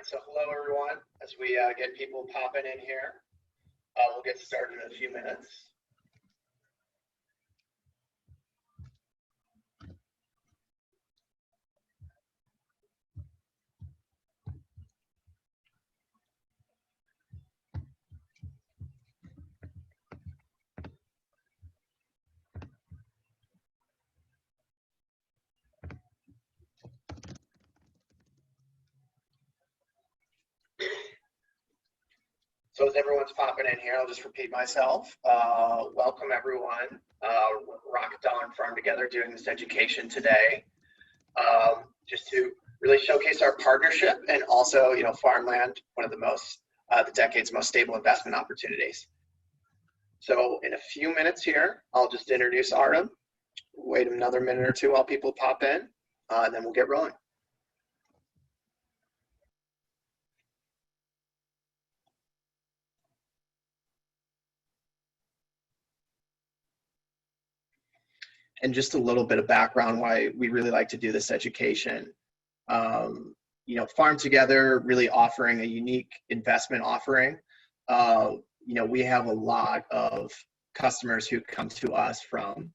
right, so hello everyone. As we get people popping in here, we'll get started in a few minutes. So as everyone's popping in here, I'll just repeat myself. Welcome everyone. Rocket, Dollar and FarmTogether doing this education today, just to really showcase our partnership and also, Farmland, one of the decade's most stable investment opportunities. So in a few minutes here, I'll just introduce Artem. Wait another minute or two while people pop in, and then we'll get rolling. And just a little bit of background why we really like to do this education. FarmTogether really offering a unique investment offering. We have a lot of customers who come to us from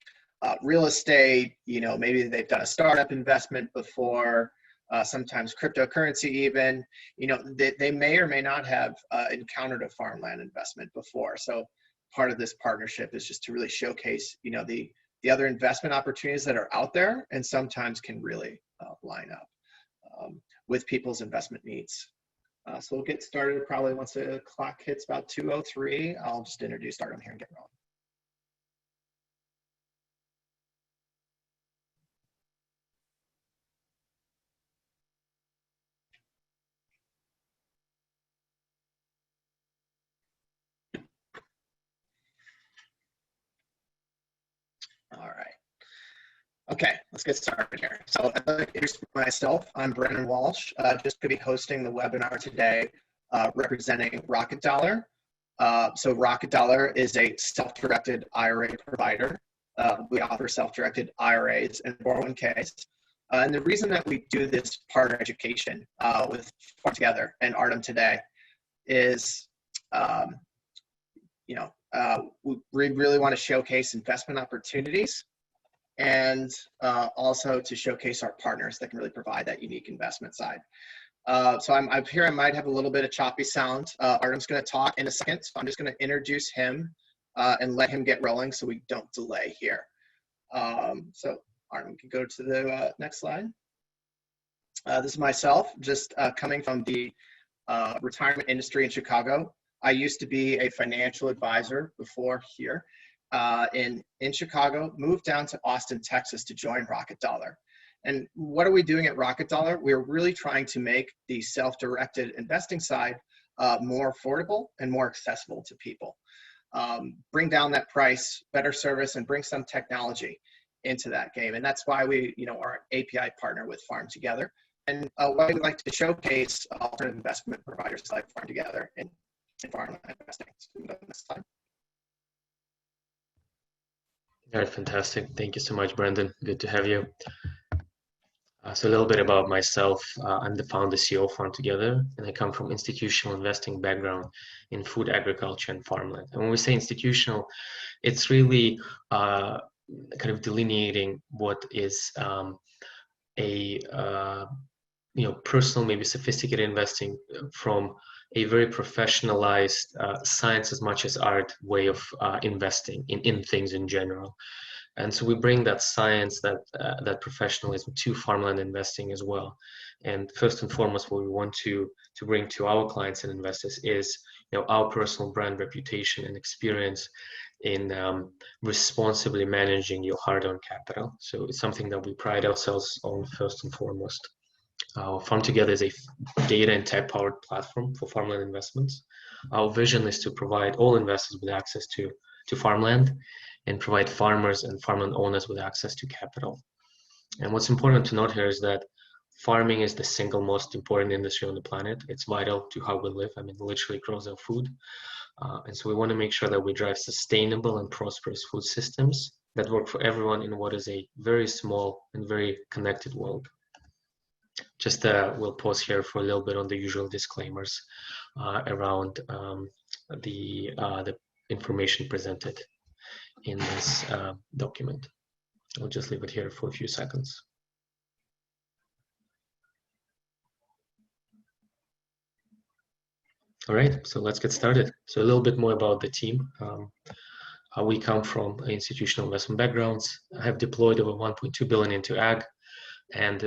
real estate, maybe they've done a startup investment before, sometimes cryptocurrency even, they may or may not have encountered a farmland investment before. So part of this partnership is just to really showcase, the other investment opportunities that are out there and sometimes can really line up with people's investment needs. So we'll get started probably once the clock hits about 2:03. I'll just introduce Artem here and get rolling. All right. Okay, let's get started here. So I'd like to introduce myself. I'm Brennan Walsh, just going to be hosting the webinar today, representing Rocket Dollar. So Rocket Dollar is a self-directed IRA provider. We offer self-directed IRAs and 401ks. And the reason that we do this partner education with FarmTogether and Artem today is, we really want to showcase investment opportunities and also to showcase our partners that can really provide that unique investment side. So I'm here, I might have a little bit of choppy sound. Artem's going to talk in a second, so I'm just going to introduce him and let him get rolling so we don't delay here. So Artem, can go to the next slide. This is myself, just coming from the retirement industry in Chicago. I used to be a financial advisor before here in Chicago, moved down to Austin, Texas to join Rocket Dollar. And what are we doing at Rocket Dollar? We're really trying to make the self-directed investing side more affordable and more accessible to people. Bring down that price, better service, and bring some technology into that game. And that's why we, are an API partner with FarmTogether. And why we like to showcase alternative investment providers like FarmTogether in farmland investing. All right, fantastic. Thank you so much, Brendan. Good to have you. So a little bit about myself. I'm the founder CEO of FarmTogether, and I come from institutional investing background in food, agriculture, and farmland. And when we say institutional, it's really kind of delineating what is personal, maybe sophisticated investing from a very professionalized science as much as art way of investing in things in general. And so we bring that science, that professionalism to farmland investing as well. And first and foremost, what we want to bring to our clients and investors is our personal brand reputation and experience in responsibly managing your hard-earned capital. So it's something that we pride ourselves on first and foremost. FarmTogether is a data and tech-powered platform for farmland investments. Our vision is to provide all investors with access to farmland and provide farmers and farmland owners with access to capital. And what's important to note here is that farming is the single most important industry on the planet. It's vital to how we live. I mean, it literally grows our food. And so we want to make sure that we drive sustainable and prosperous food systems that work for everyone in what is a very small and very connected world. Just we'll pause here for a little bit on the usual disclaimers around the information presented in this document. I'll just leave it here for a few seconds. All right, so let's get started. So a little bit more about the team. We come from institutional investment backgrounds. I have deployed over 1.2 billion into ag, and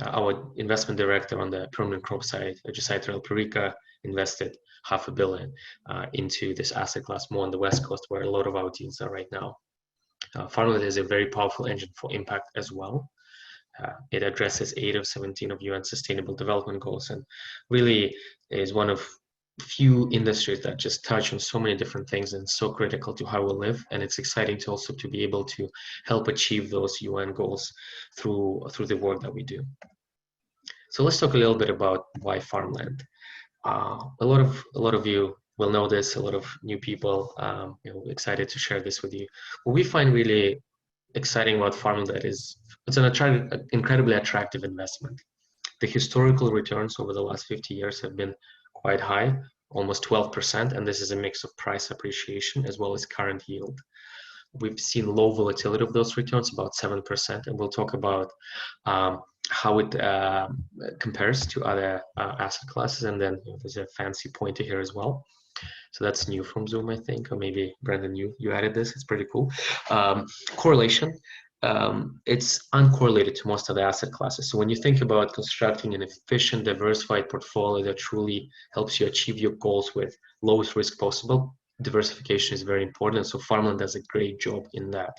our investment director on the permanent crop side, Untitled Chapter, invested $500 million into this asset class more on the West Coast, where a lot of our teams are right now. Farmland is a very powerful engine for impact as well. It addresses 8 of 17 of UN Sustainable Development Goals, and really is one of few industries that just touch on so many different things and so critical to how we live. And it's exciting to also to be able to help achieve those UN goals through the work that we do. So let's talk a little bit about why farmland. A lot of you will know this. A lot of new people, excited to share this with you. What we find really exciting about farmland is it's an incredibly attractive investment. The historical returns over the last 50 years have been quite high, almost 12%, and this is a mix of price appreciation as well as current yield. We've seen low volatility of those returns, about 7%, and we'll talk about how it compares to other asset classes, and then there's a fancy pointer here as well. So that's new from Zoom, I think, or maybe Brandon, you added this. It's pretty cool. Correlation. It's uncorrelated to most of the asset classes. So when you think about constructing an efficient, diversified portfolio that truly helps you achieve your goals with lowest risk possible, diversification is very important. So Farmland does a great job in that.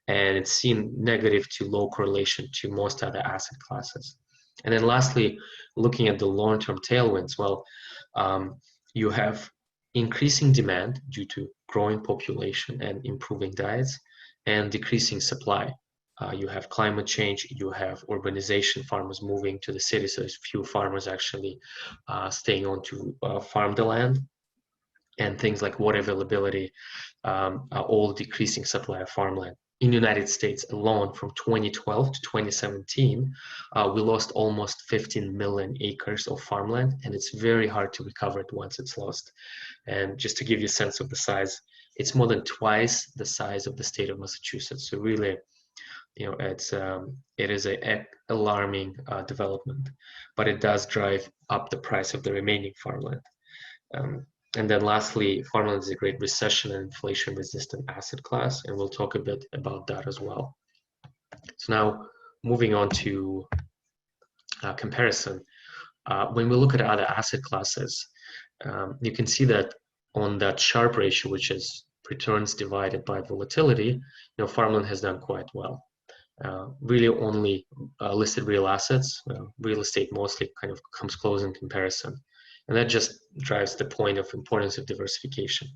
And it's seen negative to low correlation to most other asset classes. And then lastly, looking at the long-term tailwinds, well, you have increasing demand due to growing population and improving diets, and decreasing supply. You have climate change, you have urbanization, farmers moving to the cities, so there's few farmers actually staying on to farm the land, and things like water availability are all decreasing supply of farmland. In the United States alone, from 2012 to 2017, we lost almost 15 million acres of farmland, and it's very hard to recover it once it's lost. And just to give you a sense of the size, it's more than twice the size of the state of Massachusetts. So really, it is an alarming development, but it does drive up the price of the remaining farmland. And then lastly, farmland is a great recession and inflation resistant asset class, and we'll talk a bit about that as well. So now moving on to comparison. When we look at other asset classes, you can see that on that Sharpe ratio, which is returns divided by volatility, farmland has done quite well. Really only listed real assets, real estate mostly kind of comes close in comparison. And that just drives the point of importance of diversification.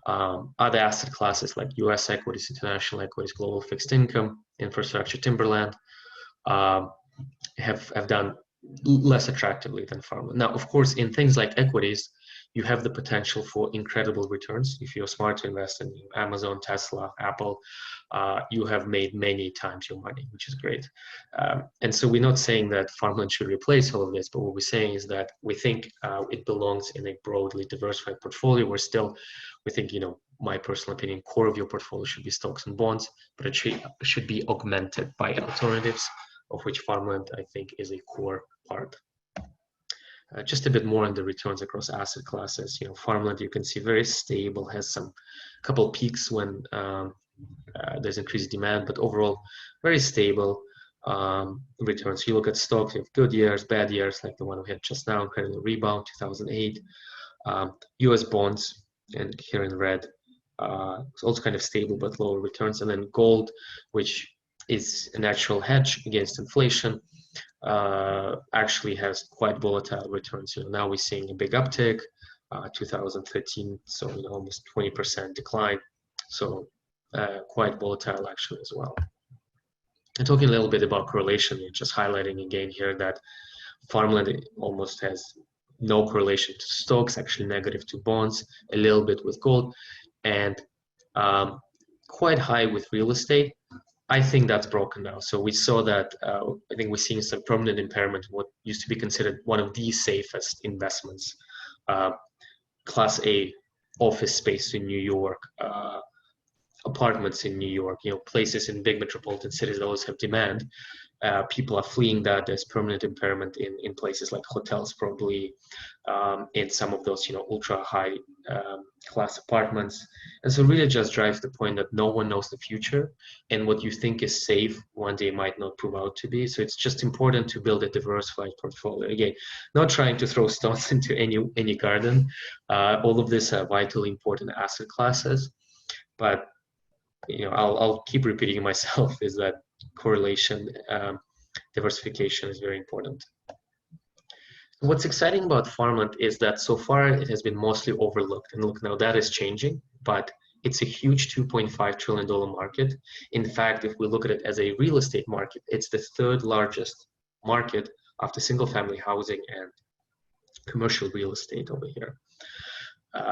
Other asset classes like US equities, international equities, global fixed income, infrastructure, timberland have done less attractively than farmland. Now, of course, in things like equities, you have the potential for incredible returns. If you're smart to invest in Amazon, Tesla, Apple, you have made many times your money, which is great. And so we're not saying that farmland should replace all of this, but what we're saying is that we think it belongs in a broadly diversified portfolio where still we think, my personal opinion, core of your portfolio should be stocks and bonds, but it should be augmented by alternatives, of which farmland, I think, is a core part. Just a bit more on the returns across asset classes. Farmland, you can see very stable, has some couple peaks when there's increased demand, but overall very stable returns. You look at stocks, you have good years, bad years, like the one we had just now, incredible rebound, 2008. US bonds, and here in red, it's also kind of stable but lower returns. And then gold, which is a natural hedge against inflation, actually has quite volatile returns. Now we're seeing a big uptick, 2013, so almost 20% decline. So quite volatile actually as well. And talking a little bit about correlation, just highlighting again here that farmland almost has no correlation to stocks, actually negative to bonds, a little bit with gold, and quite high with real estate. I think that's broken now. So we saw that, I think we're seeing some permanent impairment, what used to be considered one of the safest investments. Class A office space in New York, apartments in New York, places in big metropolitan cities that always have demand. People are fleeing that. There's permanent impairment in places like hotels, probably in some of those, ultra high class apartments. And so really just drives the point that no one knows the future, and what you think is safe one day might not prove out to be. So it's just important to build a diversified portfolio. Again, not trying to throw stones into any garden. All of these are vitally important asset classes, but I'll keep repeating myself is that correlation, diversification is very important. What's exciting about farmland is that so far it has been mostly overlooked, and look, now that is changing, but it's a huge $2.5 trillion market. In fact, if we look at it as a real estate market, it's the third largest market after single family housing and commercial real estate over here.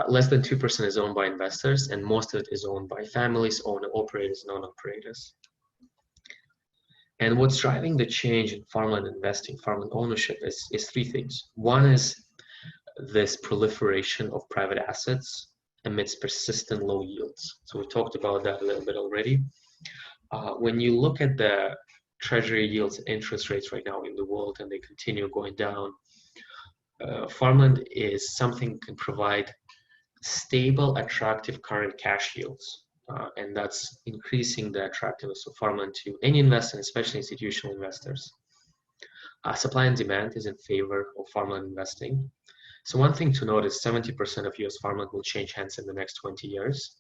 Less than 2% is owned by investors, and most of it is owned by families, owner-operators, non-operators. And what's driving the change in farmland investing, farmland ownership is three things. One is this proliferation of private assets amidst persistent low yields. So we talked about that a little bit already. When you look at the treasury yields and interest rates right now in the world, and they continue going down, farmland is something that can provide stable, attractive current cash yields. And that's increasing the attractiveness of farmland to any investor, especially institutional investors. Supply and demand is in favor of farmland investing. So one thing to note is 70% of US farmland will change hands in the next 20 years.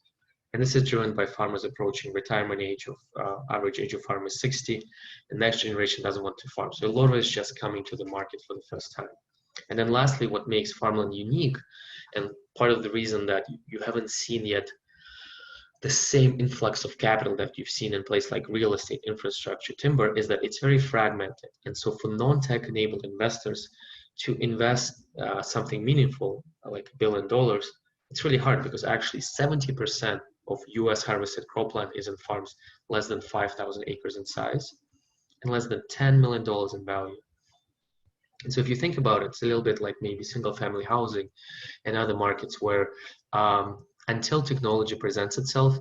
And this is driven by farmers approaching retirement age of, average age of farm is 60, and next generation doesn't want to farm. So a lot of it is just coming to the market for the first time. And then lastly, what makes farmland unique, and part of the reason that you haven't seen yet the same influx of capital that you've seen in places like real estate, infrastructure, timber, is that it's very fragmented. And so for non-tech enabled investors to invest something meaningful, like $1 billion, it's really hard, because actually 70% of US harvested cropland is in farms less than 5,000 acres in size and less than $10 million in value. And so if you think about it, it's a little bit like maybe single family housing and other markets where until technology presents itself,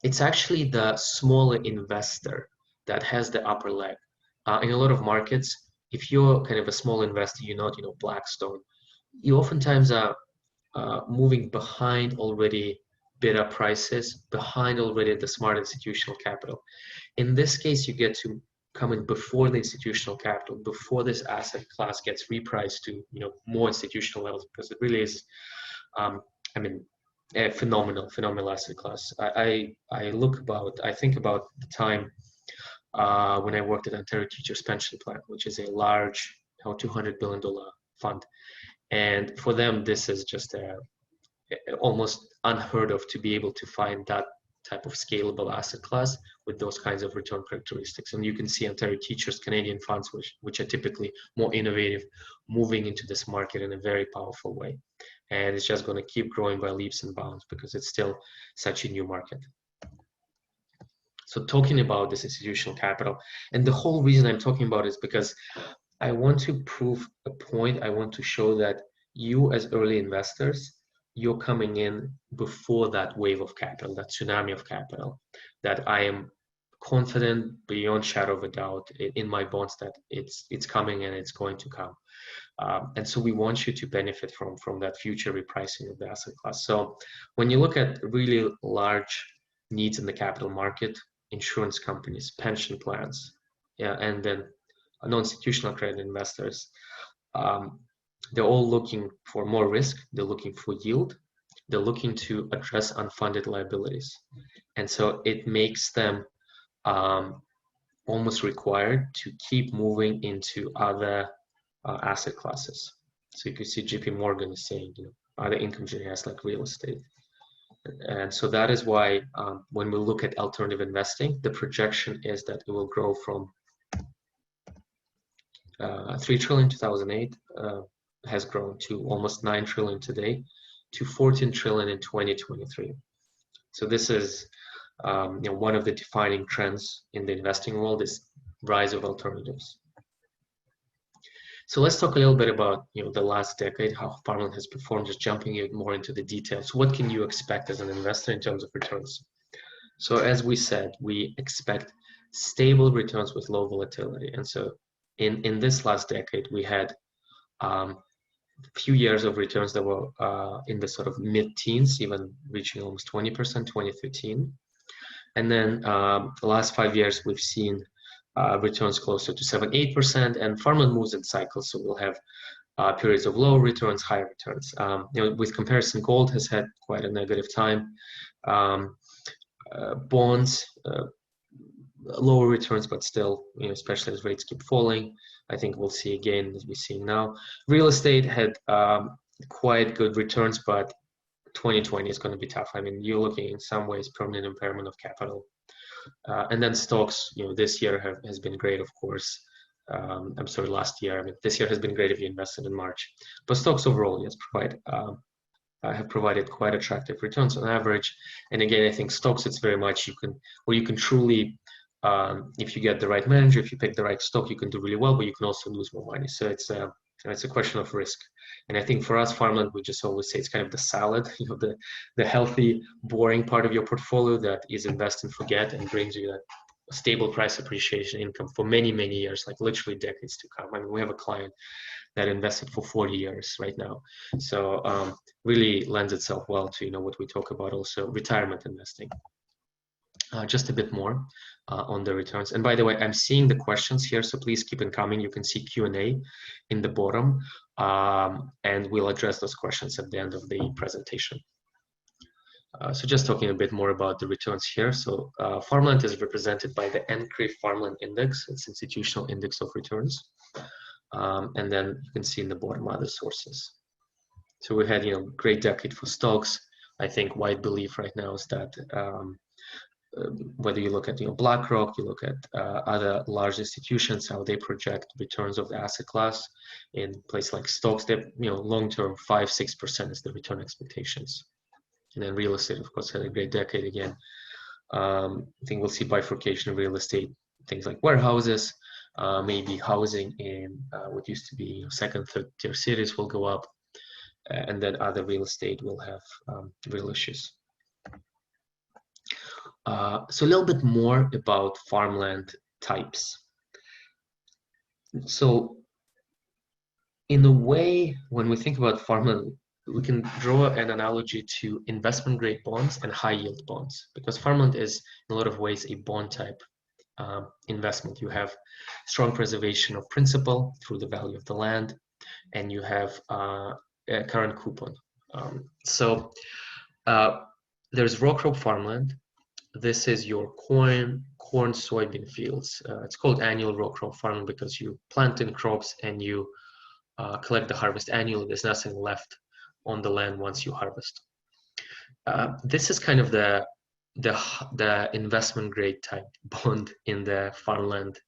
it's actually the smaller investor that has the upper leg. In a lot of markets, if you're kind of a small investor, you're not, Blackstone, you oftentimes are moving behind already bidder prices, behind already the smart institutional capital. In this case, you get to come in before the institutional capital, before this asset class gets repriced to more institutional levels, because it really is, a phenomenal asset class. I think about the time when I worked at Ontario Teachers Pension Plan, which is a large, $200 billion fund, and for them this is just almost unheard of to be able to find that type of scalable asset class with those kinds of return characteristics. And you can see Ontario Teachers Canadian funds, which are typically more innovative, moving into this market in a very powerful way. And it's just going to keep growing by leaps and bounds because it's still such a new market. So talking about this institutional capital, and the whole reason I'm talking about it is because I want to prove a point. I want to show that you as early investors, you're coming in before that wave of capital, that tsunami of capital, that I am confident beyond shadow of a doubt in my bonds that it's coming and it's going to come. And so we want you to benefit from that future repricing of the asset class. So when you look at really large needs in the capital market, insurance companies, pension plans, and then non-institutional credit investors, they're all looking for more risk, they're looking for yield, they're looking to address unfunded liabilities. And so it makes them almost required to keep moving into other asset classes. So you can see JP Morgan is saying, other income generators like real estate. And so that is why when we look at alternative investing, the projection is that it will grow from 3 trillion in 2008, has grown to almost 9 trillion today, to 14 trillion in 2023. So this is one of the defining trends in the investing world is rise of alternatives. So let's talk a little bit about the last decade, how Farmland has performed, just jumping more into the details. What can you expect as an investor in terms of returns? So as we said, we expect stable returns with low volatility. And so in this last decade, we had a few years of returns that were in the sort of mid-teens, even reaching almost 20%, 2013. And then the last 5 years, we've seen returns closer to 7-8%, and Farmland moves in cycles, so we'll have periods of low returns, higher returns. With comparison, gold has had quite a negative time. Bonds, lower returns, but still, especially as rates keep falling. I think we'll see again, as we're seeing now. Real estate had quite good returns, but 2020 is going to be tough. I mean, you're looking in some ways permanent impairment of capital. And then stocks, this year has been great, of course. I'm sorry, last year. I mean, this year has been great if you invested in March. But stocks overall, yes, have provided quite attractive returns on average. And again, I think stocks, it's very much you can truly, if you get the right manager, if you pick the right stock, you can do really well, but you can also lose more money. So it's a question of risk. And I think for us, Farmland, we just always say it's kind of the salad, the healthy, boring part of your portfolio that is invest and forget and brings you that stable price appreciation income for many, many years, like literally decades to come. I mean, we have a client that invested for 40 years right now. So really lends itself well to, what we talk about also, retirement investing. Just a bit more on the returns. And by the way, I'm seeing the questions here, so please keep it coming. You can see Q&A in the bottom, and we'll address those questions at the end of the presentation. So just talking a bit more about the returns here. So Farmland is represented by the NCREIF Farmland Index. It's institutional index of returns. And then you can see in the bottom other sources. So we had, great decade for stocks. I think wide belief right now is that whether you look at BlackRock, you look at other large institutions, how they project returns of the asset class in places like stocks, that long-term 5-6% is the return expectations. And then real estate, of course, had a great decade again. I think we'll see bifurcation of real estate, things like warehouses, maybe housing in what used to be second, third tier cities will go up, and then other real estate will have real issues. So a little bit more about farmland types. So in a way, when we think about farmland, we can draw an analogy to investment grade bonds and high yield bonds, because farmland is in a lot of ways a bond type investment. You have strong preservation of principal through the value of the land, and you have a current coupon. So there's row crop farmland. This is your corn, soybean fields. It's called annual row crop farming because you plant in crops and you collect the harvest annually. There's nothing left on the land once you harvest. This is kind of the investment grade type bond in the farmland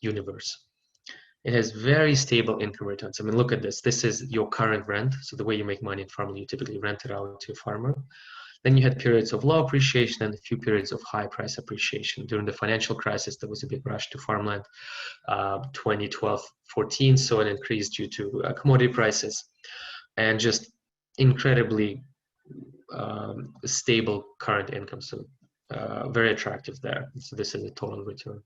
universe. It has very stable income returns. I mean, look at this. This is your current rent. So the way you make money in farming, you typically rent it out to a farmer. Then you had periods of low appreciation and a few periods of high price appreciation. During the financial crisis, there was a big rush to farmland, 2012-14, so it increased due to commodity prices and just incredibly stable current income, so very attractive there. So this is a total return.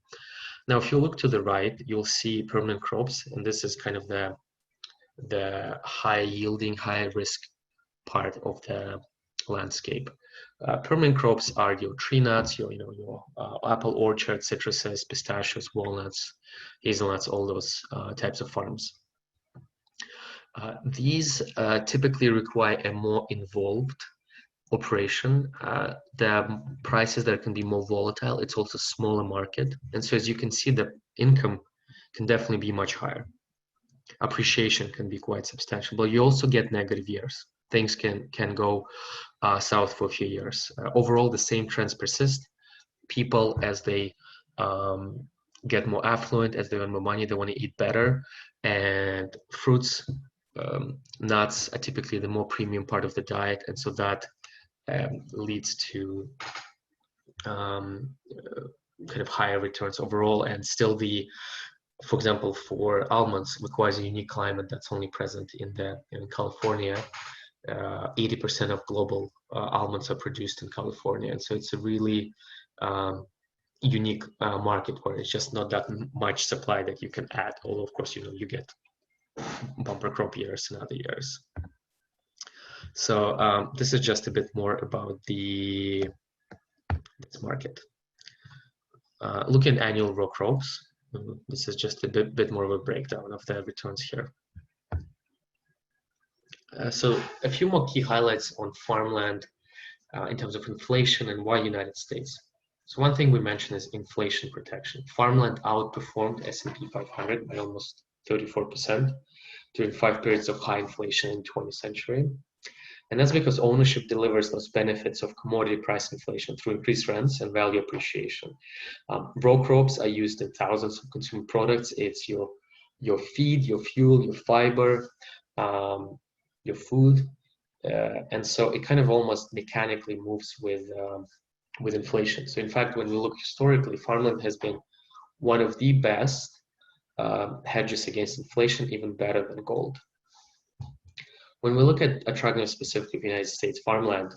Now, if you look to the right, you'll see permanent crops, and this is kind of the high yielding, high risk part of the landscape. Permanent crops are your tree nuts, your apple orchards, citruses, pistachios, walnuts, hazelnuts, all those types of farms. These typically require a more involved operation. The prices that can be more volatile. It's also a smaller market, and so as you can see, the income can definitely be much higher. Appreciation can be quite substantial, but you also get negative years. Things can go south for a few years. Overall, the same trends persist. People, as they get more affluent, as they earn more money, they want to eat better, and fruits, nuts are typically the more premium part of the diet, and so that leads to kind of higher returns overall, and still for example, for almonds requires a unique climate that's only present in California. 80% of global almonds are produced in California, and so it's a really unique market where it's just not that much supply that you can add. Although of course, you get bumper crop years and other years. So this is just a bit more about this market. Looking at annual row crops, this is just a bit more of a breakdown of the returns here. So a few more key highlights on farmland in terms of inflation and why United States. So one thing we mentioned is inflation protection. Farmland outperformed S&P 500 by almost 34% during 5 periods of high inflation in the 20th century. And that's because ownership delivers those benefits of commodity price inflation through increased rents and value appreciation. Row crops are used in thousands of consumer products. It's your feed, your fuel, your fiber, your food. And so it kind of almost mechanically moves with inflation. So in fact, when we look historically, farmland has been one of the best hedges against inflation, even better than gold. When we look at attracting specifically the United States farmland,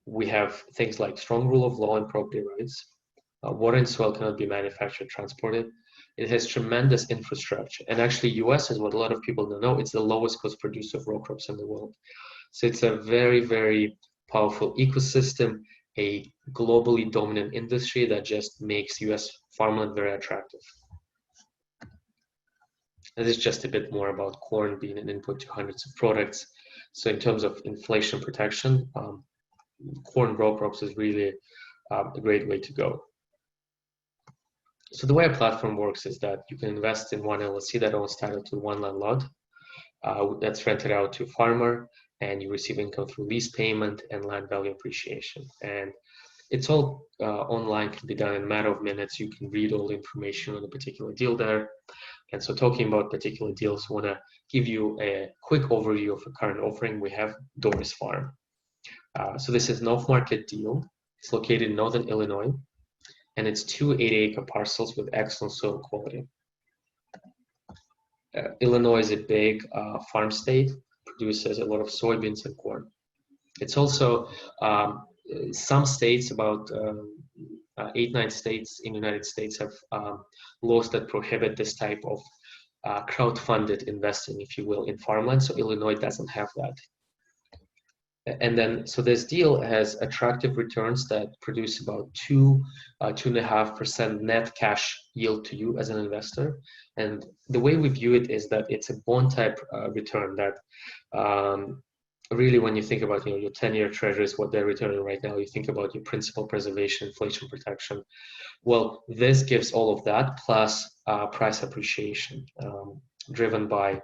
we have things like strong rule of law and property rights. Water and soil cannot be manufactured, transported. It has tremendous infrastructure. And actually, US is what a lot of people don't know. It's the lowest cost producer of row crops in the world. So it's a very, very powerful ecosystem, a globally dominant industry that just makes US farmland very attractive. This is just a bit more about corn being an input to hundreds of products. So in terms of inflation protection, corn row crops is really a great way to go. So the way a platform works is that you can invest in one LLC that owns title to one land lot that's rented out to a farmer, and you receive income through lease payment and land value appreciation. And it's all online, can be done in a matter of minutes. You can read all the information on a particular deal there. And so talking about particular deals, I want to give you a quick overview of a current offering. We have Doris Farm. So this is an off-market deal. It's located in northern Illinois, and it's 2 80-acre parcels with excellent soil quality. Illinois is a big farm state, produces a lot of soybeans and corn. It's also some states, about 8-9 states in the United States, have laws that prohibit this type of crowd-funded investing, if you will, in farmland. So Illinois doesn't have that. And then, so this deal has attractive returns that produce about 2.5% net cash yield to you as an investor. And the way we view it is that it's a bond type return that really, when you think about your 10-year treasuries, what they're returning right now, you think about your principal preservation, inflation protection. Well, this gives all of that plus price appreciation driven by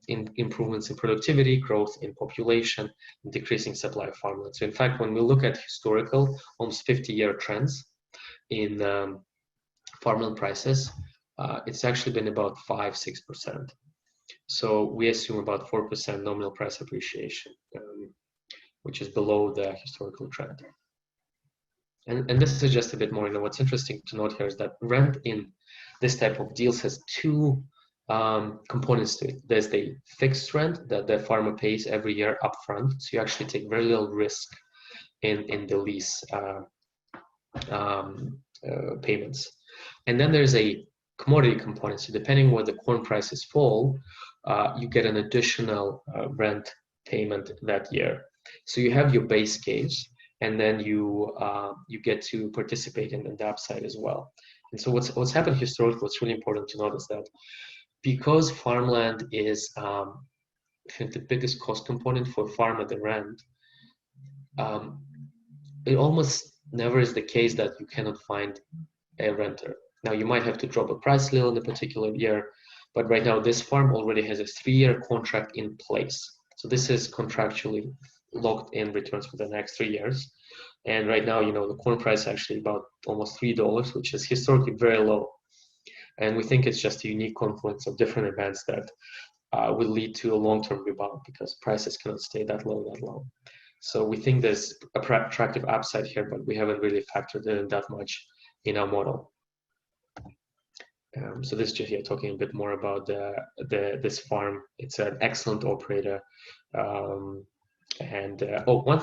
improvements in productivity, growth in population, and decreasing supply of farmland. So in fact, when we look at historical, almost 50-year trends in farmland prices, it's actually been about 5-6%. So we assume about 4% nominal price appreciation, which is below the historical trend. And this is just a bit more, what's interesting to note here is that rent in this type of deals has two components to it. There's the fixed rent that the farmer pays every year upfront, so you actually take very little risk in the lease payments. And then there's a commodity component. So depending where the corn prices fall, you get an additional rent payment that year. So you have your base case, and then you get to participate in the upside as well. And so what's happened historically, what's really important to notice that because farmland is the biggest cost component for a farmer, the rent, it almost never is the case that you cannot find a renter. Now, you might have to drop a price a little in a particular year, but right now this farm already has a 3-year contract in place. So this is contractually locked in returns for the next 3 years. And right now, the corn price is actually about almost $3, which is historically very low. And we think it's just a unique confluence of different events that will lead to a long-term rebound because prices cannot stay that low. So we think there's a attractive upside here, but we haven't really factored in that much in our model. So this is just talking a bit more about this farm. It's an excellent operator. One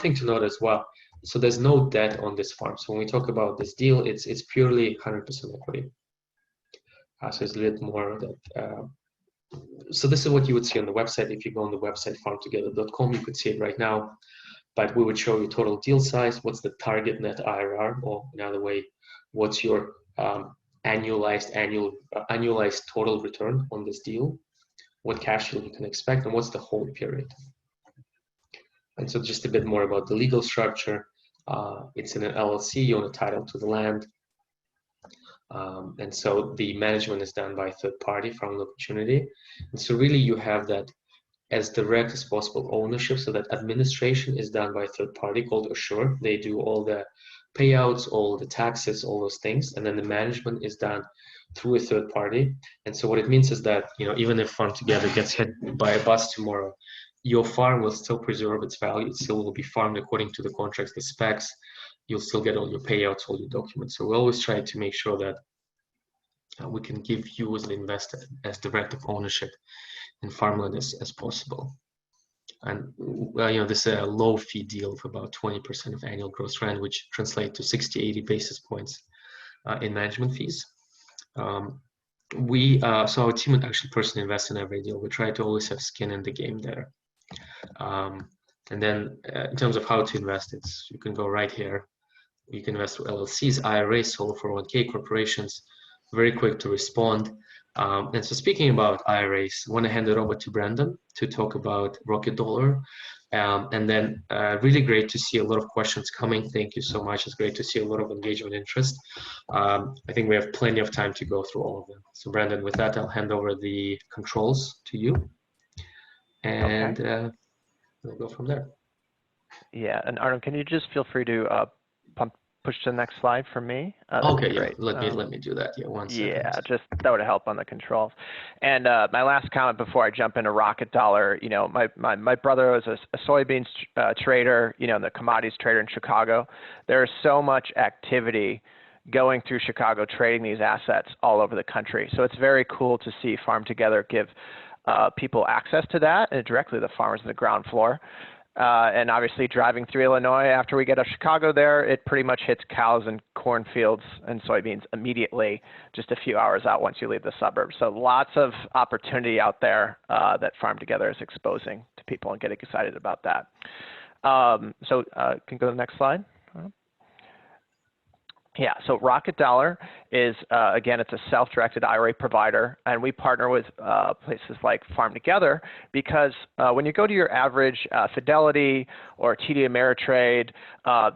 thing to note as well. So there's no debt on this farm. So when we talk about this deal, it's purely 100% equity. So it's a little more that. So this is what you would see on the website. If you go on the website farmtogether.com, you could see it right now. But we would show you total deal size, what's the target net IRR, or another way, what's your annualized total return on this deal, what cash flow you can expect, and what's the hold period. And so just a bit more about the legal structure. It's in an LLC, you own a title to the land. And so the management is done by a third party from the opportunity. And so really you have that as direct as possible ownership, so that administration is done by a third party called Assure. They do all the payouts, all the taxes, all those things, and then the management is done through a third party. And so what it means is that, even if FarmTogether gets hit by a bus tomorrow, your farm will still preserve its value. It still will be farmed according to the contracts, the specs. You'll still get all your payouts, all your documents. So we always try to make sure that we can give you as an investor as direct of ownership in farmland as possible. And this is a low fee deal of about 20% of annual gross rent, which translates to 60-80 basis points in management fees. So our team would actually personally invest in every deal. We try to always have skin in the game there. And then in terms of how to invest, you can go right here. You can invest through LLCs, IRAs, solo 401k corporations. Very quick to respond. And so speaking about IRAs, I want to hand it over to Brandon to talk about Rocket Dollar. And then really great to see a lot of questions coming. Thank you so much. It's great to see a lot of engagement interest. I think we have plenty of time to go through all of them. So Brandon, with that, I'll hand over the controls to you. And we'll go from there. Yeah, and Artem, can you just feel free to push to the next slide for me? Okay, yeah, let me do that. Yeah, one second. Yeah, just that would help on the controls. And my last comment before I jump into Rocket Dollar, my brother was a soybeans trader, the commodities trader in Chicago. There's so much activity going through Chicago trading these assets all over the country. So it's very cool to see FarmTogether give people access to that and directly the farmers on the ground floor. And obviously driving through Illinois after we get to Chicago there, it pretty much hits cows and cornfields and soybeans immediately, just a few hours out once you leave the suburbs. So lots of opportunity out there that FarmTogether is exposing to people and getting excited about that. Can you go to the next slide? Yeah, so Rocket Dollar is, again, it's a self-directed IRA provider, and we partner with places like FarmTogether because when you go to your average Fidelity or TD Ameritrade,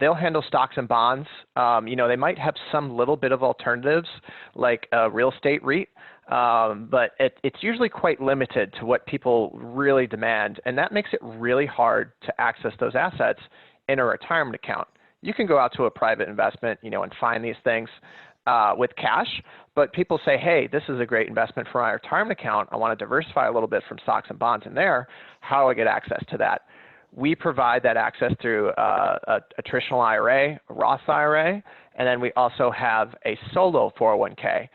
they'll handle stocks and bonds. They might have some little bit of alternatives like a real estate REIT, but it's usually quite limited to what people really demand, and that makes it really hard to access those assets in a retirement account. You can go out to a private investment, and find these things with cash, but people say, hey, this is a great investment for my retirement account. I want to diversify a little bit from stocks and bonds in there. How do I get access to that? We provide that access through a traditional IRA, a Roth IRA, and then we also have a solo 401k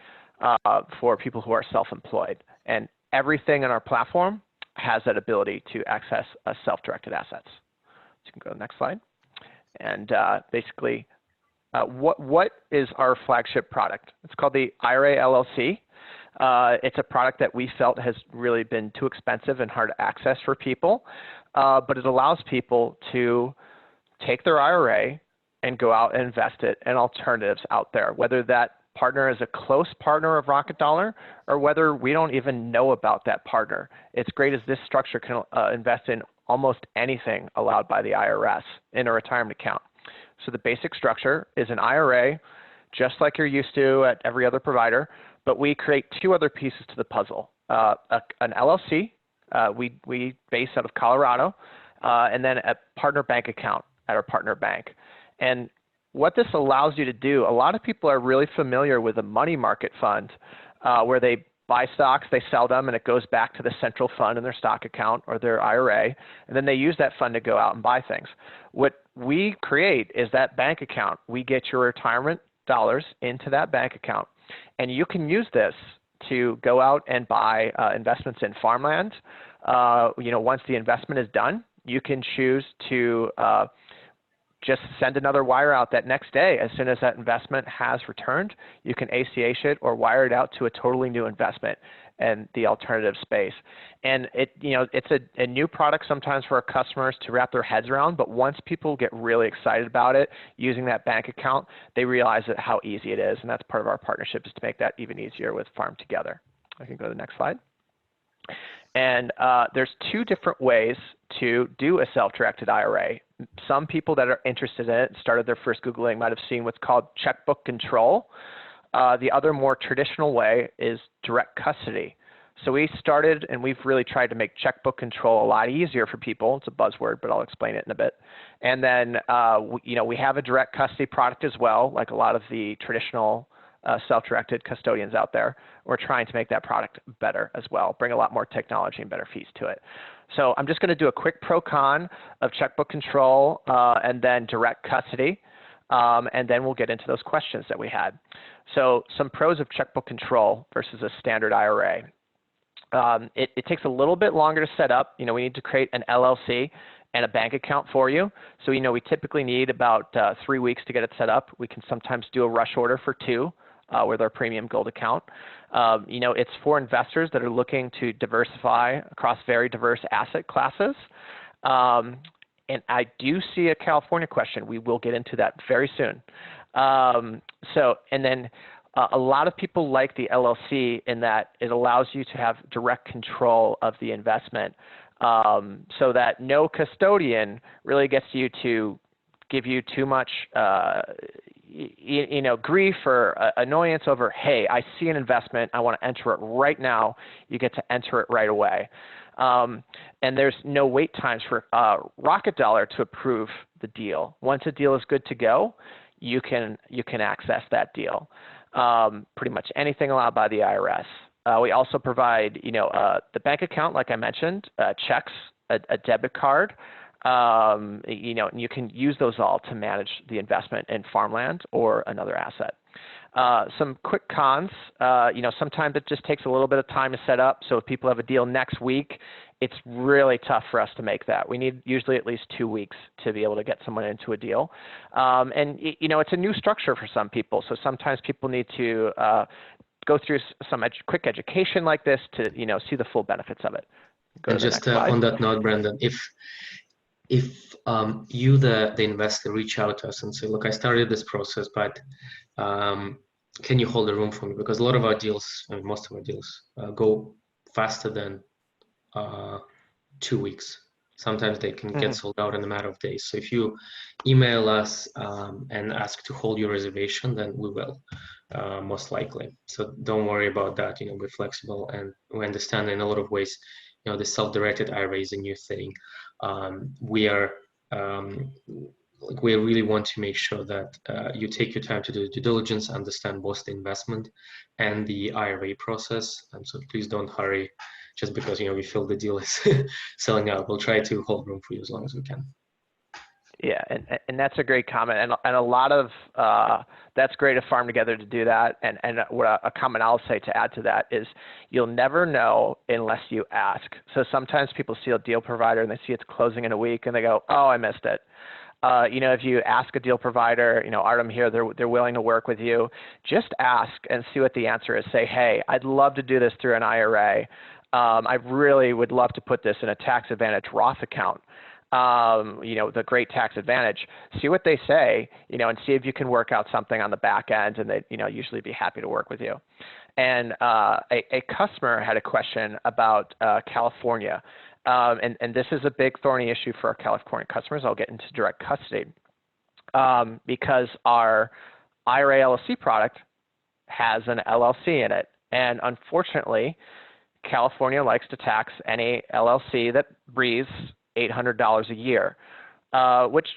for people who are self-employed. And everything in our platform has that ability to access self-directed assets. So you can go to the next slide. And basically, what is our flagship product? It's called the IRA LLC. It's a product that we felt has really been too expensive and hard to access for people, but it allows people to take their IRA and go out and invest it in alternatives out there, whether that partner is a close partner of Rocket Dollar or whether we don't even know about that partner. It's great as this structure can invest in almost anything allowed by the IRS in a retirement account. So the basic structure is an IRA, just like you're used to at every other provider, but we create two other pieces to the puzzle. An LLC, we base out of Colorado, and then a partner bank account at our partner bank. And what this allows you to do, a lot of people are really familiar with a money market fund where they buy stocks, they sell them, and it goes back to the central fund in their stock account or their IRA, and then they use that fund to go out and buy things. What we create is that bank account. We get your retirement dollars into that bank account, and you can use this to go out and buy investments in farmland. Once the investment is done, you can choose to just send another wire out that next day. As soon as that investment has returned, you can ACH it or wire it out to a totally new investment in the alternative space. And it's a new product sometimes for our customers to wrap their heads around, but once people get really excited about it, using that bank account, they realize how easy it is, and that's part of our partnership, is to make that even easier with FarmTogether. I can go to the next slide. And there's two different ways to do a self-directed IRA. Some people that are interested in it, started their first Googling, might have seen what's called checkbook control. The other more traditional way is direct custody. So we started, and we've really tried to make checkbook control a lot easier for people. It's a buzzword, but I'll explain it in a bit. And then we have a direct custody product as well, like a lot of the traditional self-directed custodians out there. We're trying to make that product better as well, bring a lot more technology and better fees to it. So I'm just going to do a quick pro-con of checkbook control and then direct custody, and then we'll get into those questions that we had. So some pros of checkbook control versus a standard IRA. It takes a little bit longer to set up. We need to create an LLC and a bank account for you. So we typically need about 3 weeks to get it set up. We can sometimes do a rush order for 2 with our premium gold account. It's for investors that are looking to diversify across very diverse asset classes. And I do see a California question. We will get into that very soon. And then a lot of people like the LLC in that it allows you to have direct control of the investment, so that no custodian really gets you to give you too much grief or annoyance over, hey, I see an investment, I want to enter it right now. You get to enter it right away. And there's no wait times for Rocket Dollar to approve the deal. Once a deal is good to go, you can access that deal. Pretty much anything allowed by the IRS. We also provide, the bank account, like I mentioned, checks, a debit card. And you can use those all to manage the investment in farmland or another asset. Some quick cons, sometimes it just takes a little bit of time to set up. So if people have a deal next week, it's really tough for us to make that. We need usually at least 2 weeks to be able to get someone into a deal. And it's a new structure for some people. So sometimes people need to go through some quick education like this to, see the full benefits of it. And just on that note, Brandon, if you, the investor, reach out to us and say, look, I started this process, but can you hold the room for me? Because a lot of our deals, most of our deals, go faster than 2 weeks. Sometimes they can get sold out in a matter of days. So if you email us and ask to hold your reservation, then we will, most likely. So don't worry about that. We're flexible, and we understand in a lot of ways, the self-directed IRA is a new thing. We really want to make sure that you take your time to do due diligence, understand both the investment and the IRA process. And so please don't hurry just because we feel the deal is selling out. We'll try to hold room for you as long as we can. Yeah, and that's a great comment, and a lot of that's great of FarmTogether to do that. And what a comment I'll say to add to that is you'll never know unless you ask. So sometimes people see a deal provider and they see it's closing in a week and they go, oh, I missed it. If you ask a deal provider, Artem here, they're willing to work with you. Just ask and see what the answer is. Say, hey, I'd love to do this through an IRA. I really would love to put this in a tax advantage Roth account. The great tax advantage. See what they say, and see if you can work out something on the back end, and they, usually be happy to work with you. And a customer had a question about California, and this is a big thorny issue for our California customers. I'll get into direct custody because our IRA LLC product has an LLC in it, and unfortunately, California likes to tax any LLC that breathes $800 a year, which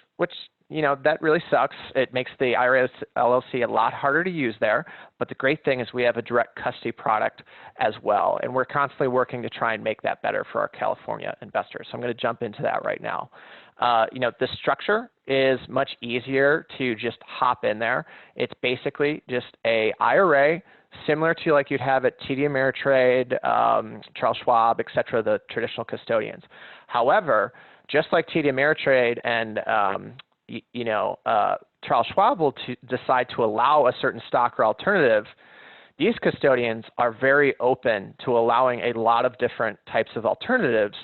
that really sucks. It makes the IRA LLC a lot harder to use there. But the great thing is we have a direct custody product as well. And we're constantly working to try and make that better for our California investors. So I'm going to jump into that right now. The structure is much easier to just hop in there. It's basically just a IRA similar to like you'd have at TD Ameritrade, Charles Schwab, et cetera, the traditional custodians. However, just like TD Ameritrade and Charles Schwab will decide to allow a certain stock or alternative, these custodians are very open to allowing a lot of different types of alternatives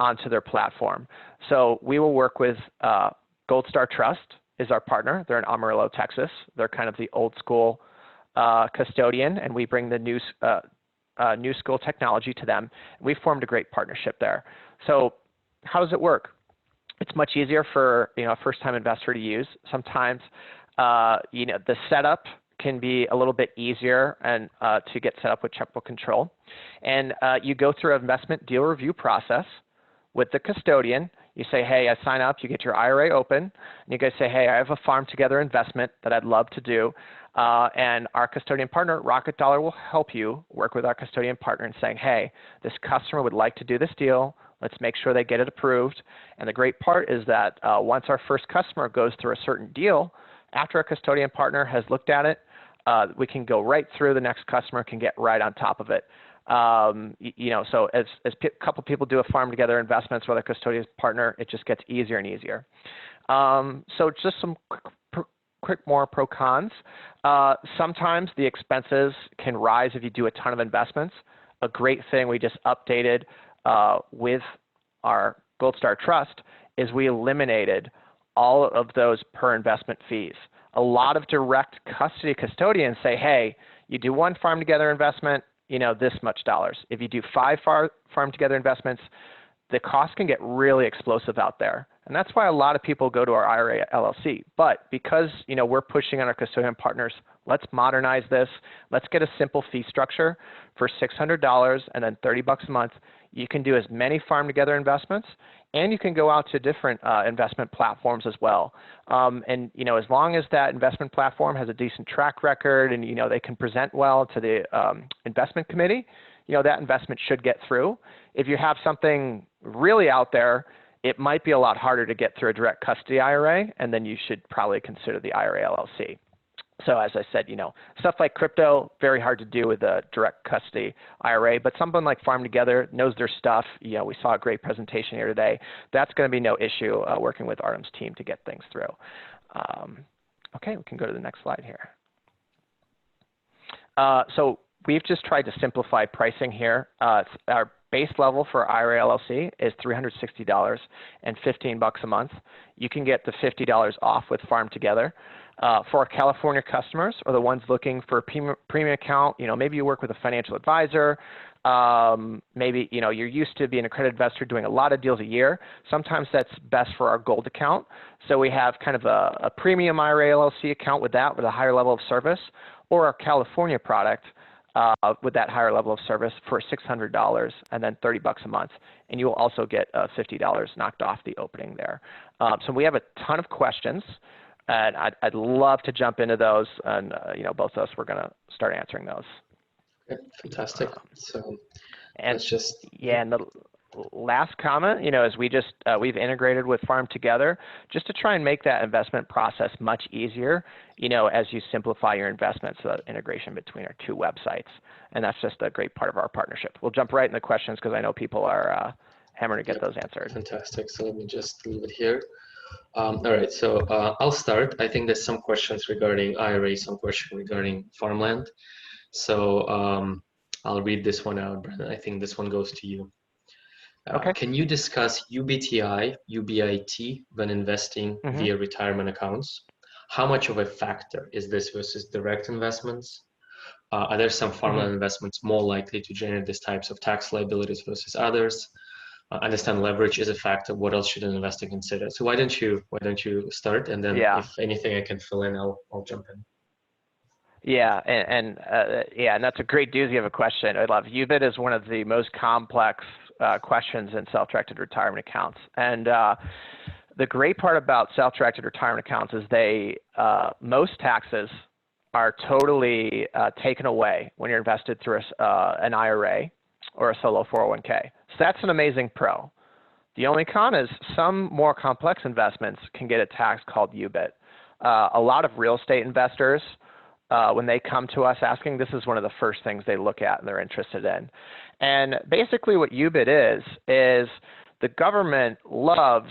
onto their platform. So we will work with Gold Star Trust is our partner. They're in Amarillo, Texas. They're kind of the old school custodian, and we bring the new school technology to them. We formed a great partnership there. So how does it work? It's much easier for a first-time investor to use. Sometimes the setup can be a little bit easier and to get set up with checkbook control. And you go through an investment deal review process with the custodian. You say, hey, I sign up. You get your IRA open. And you guys say, hey, I have a farm together investment that I'd love to do. And our custodian partner, Rocket Dollar, will help you work with our custodian partner in saying, hey, this customer would like to do this deal. Let's make sure they get it approved. And the great part is that once our first customer goes through a certain deal, after our custodian partner has looked at it, we can go right through. The next customer can get right on top of it. So as a couple people do a farm together investments with a custodian partner, it just gets easier and easier. So just some quick more pro cons. Sometimes the expenses can rise if you do a ton of investments. A great thing we just updated with our Gold Star Trust is we eliminated all of those per investment fees. A lot of direct custody custodians say, hey, you do one farm together investment, this much dollars. If you do 5 farm together investments, the cost can get really explosive out there. And that's why a lot of people go to our IRA LLC. But because we're pushing on our custodian partners, let's modernize this. Let's get a simple fee structure for $600 and then $30 a month. You can do as many farm together investments, and you can go out to different investment platforms as well. And as long as that investment platform has a decent track record and they can present well to the investment committee, that investment should get through. If you have something really out there, it might be a lot harder to get through a direct custody IRA, and then you should probably consider the IRA LLC. So as I said, stuff like crypto, very hard to do with a direct custody IRA, but something like Farm Together knows their stuff. We saw a great presentation here today. That's going to be no issue working with Artem's team to get things through. Okay, we can go to the next slide here. So we've just tried to simplify pricing here. Our base level for IRA LLC is $360 and $15 a month. You can get the $50 off with Farm Together. For our California customers or the ones looking for a premium account, maybe you work with a financial advisor, maybe you're used to being an accredited investor doing a lot of deals a year. Sometimes that's best for our gold account. So we have kind of a premium IRA LLC account with that with a higher level of service, or our California product with that higher level of service for $600 and then $30 a month. And you will also get $50 knocked off the opening there. So we have a ton of questions. And I'd love to jump into those, and both of us, we're going to start answering those. Okay, fantastic. So and let's just and the last comment, is we've integrated with Farm Together just to try and make that investment process much easier, as you simplify your investments, so that integration between our 2 websites, and that's just a great part of our partnership. We'll jump right into questions because I know people are hammering to get those answered. Fantastic. So let me just leave it here. All right, so I'll start. I think there's some questions regarding IRA, some questions regarding Farmland. So I'll read this one out, Brandon. I think this one goes to you. Okay. Can you discuss UBTI, UBIT when investing via retirement accounts? How much of a factor is this versus direct investments? Are there some farmland investments more likely to generate these types of tax liabilities versus others? Understand leverage is a factor. What else should an investor consider? So why don't you start, and then if anything I can fill in, I'll jump in. Yeah, and that's a great doozy of a question. I love UBIT is one of the most complex questions in self-directed retirement accounts, and the great part about self-directed retirement accounts is most taxes are totally taken away when you're invested through an IRA or a solo 401k. So that's an amazing pro. The only con is some more complex investments can get a tax called UBIT. A lot of real estate investors, when they come to us asking, this is one of the first things they look at and they're interested in. And basically what UBIT is the government loves,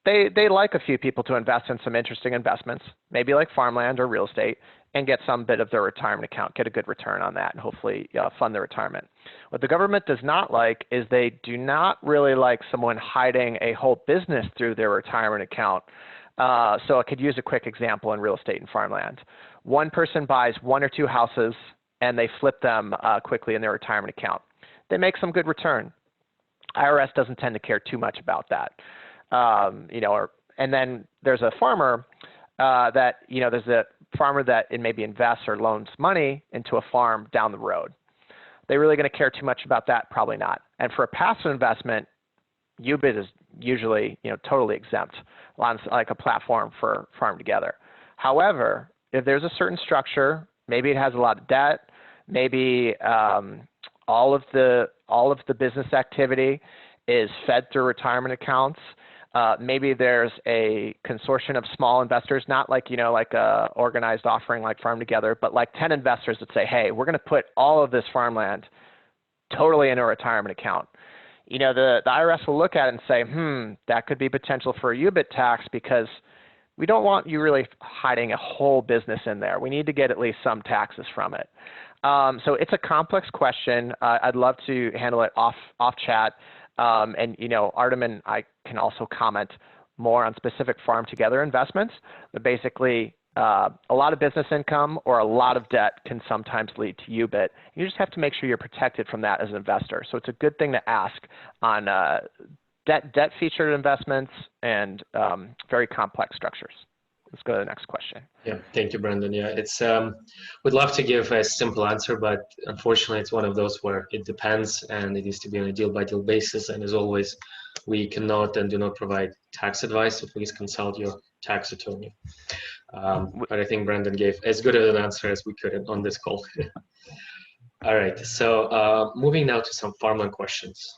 they like a few people to invest in some interesting investments, maybe like farmland or real estate, and get some bit of their retirement account, get a good return on that, and hopefully fund their retirement. What the government does not like is they do not really like someone hiding a whole business through their retirement account. So I could use a quick example in real estate and farmland. One person buys 1 or 2 houses and they flip them quickly in their retirement account. They make some good return. IRS doesn't tend to care too much about that. And then there's a farmer there's a farmer that maybe invests or loans money into a farm down the road. They really going to care too much about that? Probably not. And for a passive investment, UBIT is usually totally exempt on like a platform for FarmTogether. However, if there's a certain structure, maybe it has a lot of debt, maybe all of the business activity is fed through retirement accounts. Maybe there's a consortium of small investors, not like like a organized offering like FarmTogether, but like 10 investors that say, hey, we're going to put all of this farmland totally in a retirement account. The IRS will look at it and say, that could be potential for a UBIT tax because we don't want you really hiding a whole business in there. We need to get at least some taxes from it. So it's a complex question. I'd love to handle it off chat. And Artem and I can also comment more on specific FarmTogether investments, but basically a lot of business income or a lot of debt can sometimes lead to UBIT. You just have to make sure you're protected from that as an investor. So it's a good thing to ask on debt featured investments and very complex structures. Let's go to the next question. Yeah, thank you, Brandon. Yeah, it's would love to give a simple answer, but unfortunately, it's one of those where it depends, and it needs to be on a deal-by-deal basis. And as always, we cannot and do not provide tax advice, so please consult your tax attorney. But I think Brandon gave as good of an answer as we could on this call. All right, so moving now to some farmland questions.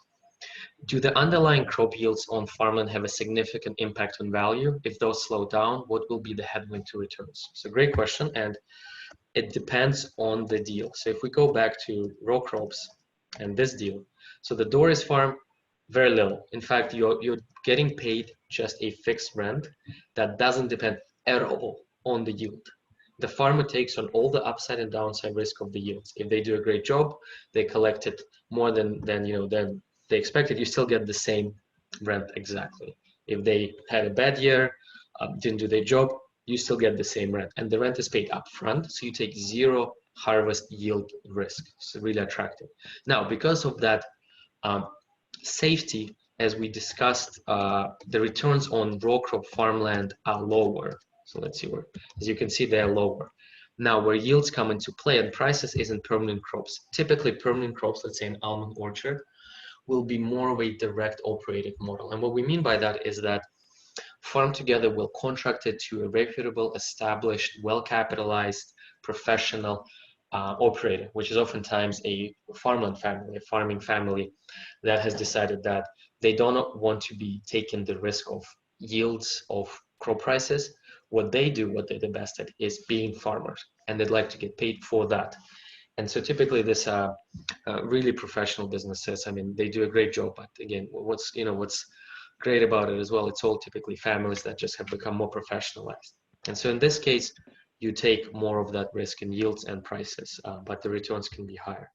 Do the underlying crop yields on farmland have a significant impact on value? If those slow down, what will be the headwind to returns? It's a great question, and it depends on the deal. So if we go back to row crops and this deal, so the Doris farm, very little. In fact, you're getting paid just a fixed rent that doesn't depend at all on the yield. The farmer takes on all the upside and downside risk of the yields. If they do a great job, they collect it more than they expected, you still get the same rent exactly. If they had a bad year, didn't do their job, you still get the same rent. And the rent is paid up front, so you take zero harvest yield risk. It's really attractive. Now, because of that safety, as we discussed, the returns on row crop farmland are lower. So let's see where, as you can see, they're lower. Now, where yields come into play and prices isn't permanent crops. Typically, permanent crops, let's say an almond orchard, will be more of a direct operated model. And what we mean by that is that FarmTogether will contract it to a reputable, established, well-capitalized, professional operator, which is oftentimes a farmland family, a farming family that has decided that they don't want to be taking the risk of yields of crop prices. What they do, what they're the best at, is being farmers, and they'd like to get paid for that. And so typically this really professional businesses, I mean, they do a great job, but again, what's great about it as well, it's all typically families that just have become more professionalized. And so in this case, you take more of that risk in yields and prices, but the returns can be higher.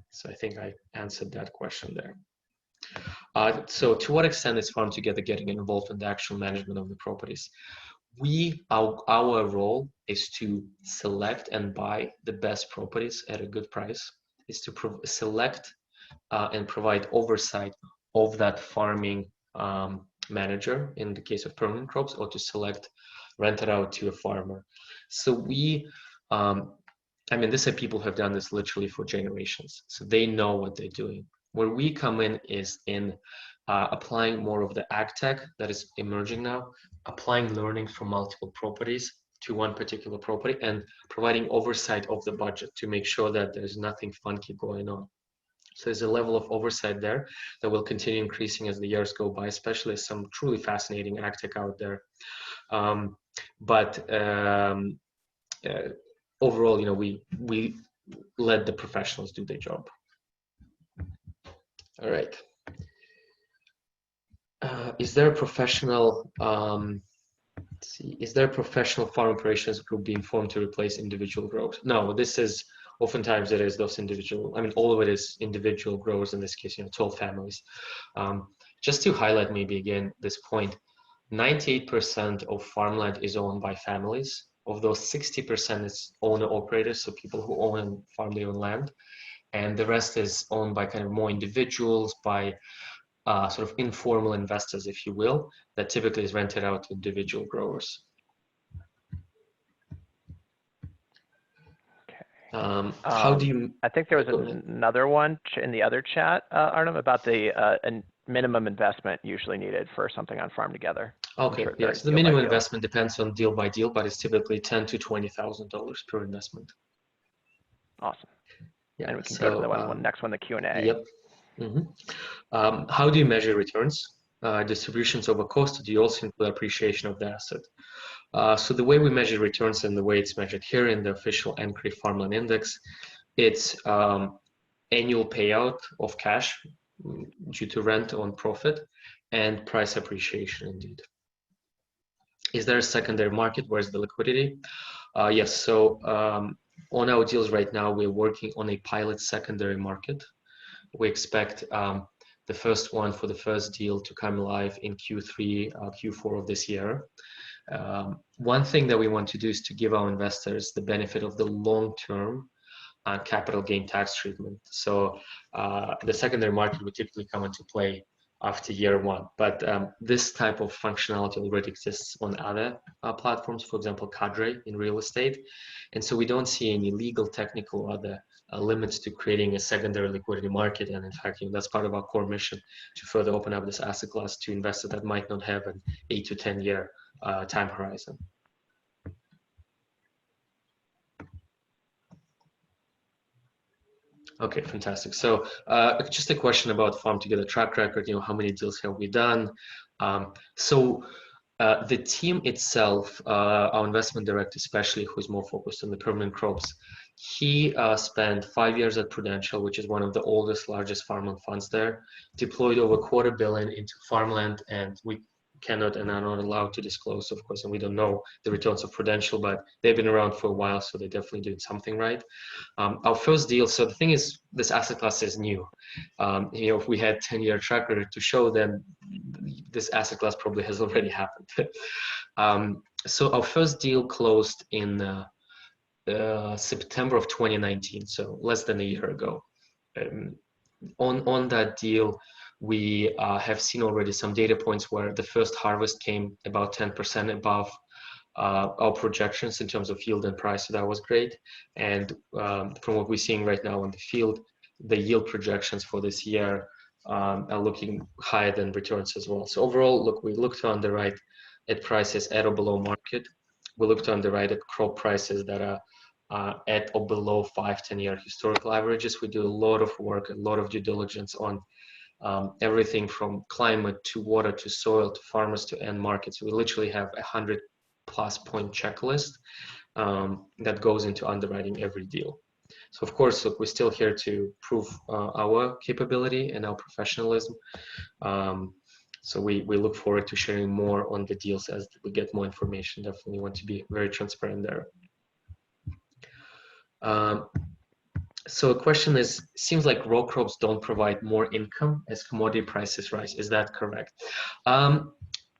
So I think I answered that question there. So to what extent is FarmTogether getting involved in the actual management of the properties? Our role is to select and buy the best properties at a good price, is to select and provide oversight of that farming manager in the case of permanent crops, or to select, rent it out to a farmer. So we, I mean, these are people who have done this literally for generations, so they know what they're doing. Where we come in is in applying more of the ag tech that is emerging now, applying learning from multiple properties to one particular property, and providing oversight of the budget to make sure that there's nothing funky going on. So there's a level of oversight there that will continue increasing as the years go by, especially some truly fascinating ag tech out there. Overall, we let the professionals do their job. All right. Is there a professional? Let's see. Is there a professional farm operations group being formed to replace individual growers? No, this is oftentimes it is those individual. I mean, all of it is individual growers in this case. 12 families. Just to highlight maybe again this point, 98% of farmland is owned by families. Of those, 60% is owner-operators, so people who own and farm their own land, and the rest is owned by kind of more individuals, by sort of informal investors, if you will, that typically is rented out to individual growers. Okay. How do you? I think there was another one in the other chat, Artem, about the minimum investment usually needed for something on FarmTogether. Okay, sure, yeah. So the minimum investment depends on deal by deal, but it's typically $10,000 to $20,000 per investment. Awesome. Yeah. And we can go to the next one, the Q&A. Yep. Mm-hmm. How do you measure returns? Distributions over cost, or do you also include appreciation of the asset? So the way we measure returns and the way it's measured here in the official NCREIF Farmland Index, it's annual payout of cash due to rent on profit and price appreciation indeed. Is there a secondary market? Where's the liquidity? Yes, so on our deals right now, we're working on a pilot secondary market. We expect the first one for the first deal to come live in Q3, Q4 of this year. One thing that we want to do is to give our investors the benefit of the long-term capital gain tax treatment. So the secondary market would typically come into play after year one, but this type of functionality already exists on other platforms, for example, Cadre in real estate. And so we don't see any legal, technical, or other limits to creating a secondary liquidity market. And in fact, that's part of our core mission, to further open up this asset class to investors that might not have an 8 to 10 year time horizon. Okay, fantastic. So just a question about FarmTogether track record. How many deals have we done? The team itself, our investment director especially, who is more focused on the permanent crops, he spent 5 years at Prudential, which is one of the oldest, largest farmland funds there, deployed over $250 million into farmland, and we cannot and are not allowed to disclose, of course, and we don't know the returns of Prudential, but they've been around for a while, so they're definitely doing something right. Our first deal, so the thing is, this asset class is new. If we had 10-year track record to show them, this asset class probably has already happened. So our first deal closed in September of 2019, so less than a year ago. On that deal, we have seen already some data points where the first harvest came about 10% above our projections in terms of yield and price, so that was great. And from what we're seeing right now in the field, the yield projections for this year are looking higher than returns as well. So overall, look, we look to underwrite at prices at or below market. We look to underwrite at crop prices that are at or below 5-10 year historical averages. We do a lot of work, a lot of due diligence on everything from climate to water to soil to farmers to end markets. We literally have 100+ point checklist that goes into underwriting every deal. So of course, look, we're still here to prove our capability and our professionalism. So we look forward to sharing more on the deals as we get more information. Definitely want to be very transparent there. So the question is, seems like row crops don't provide more income as commodity prices rise. Is that correct?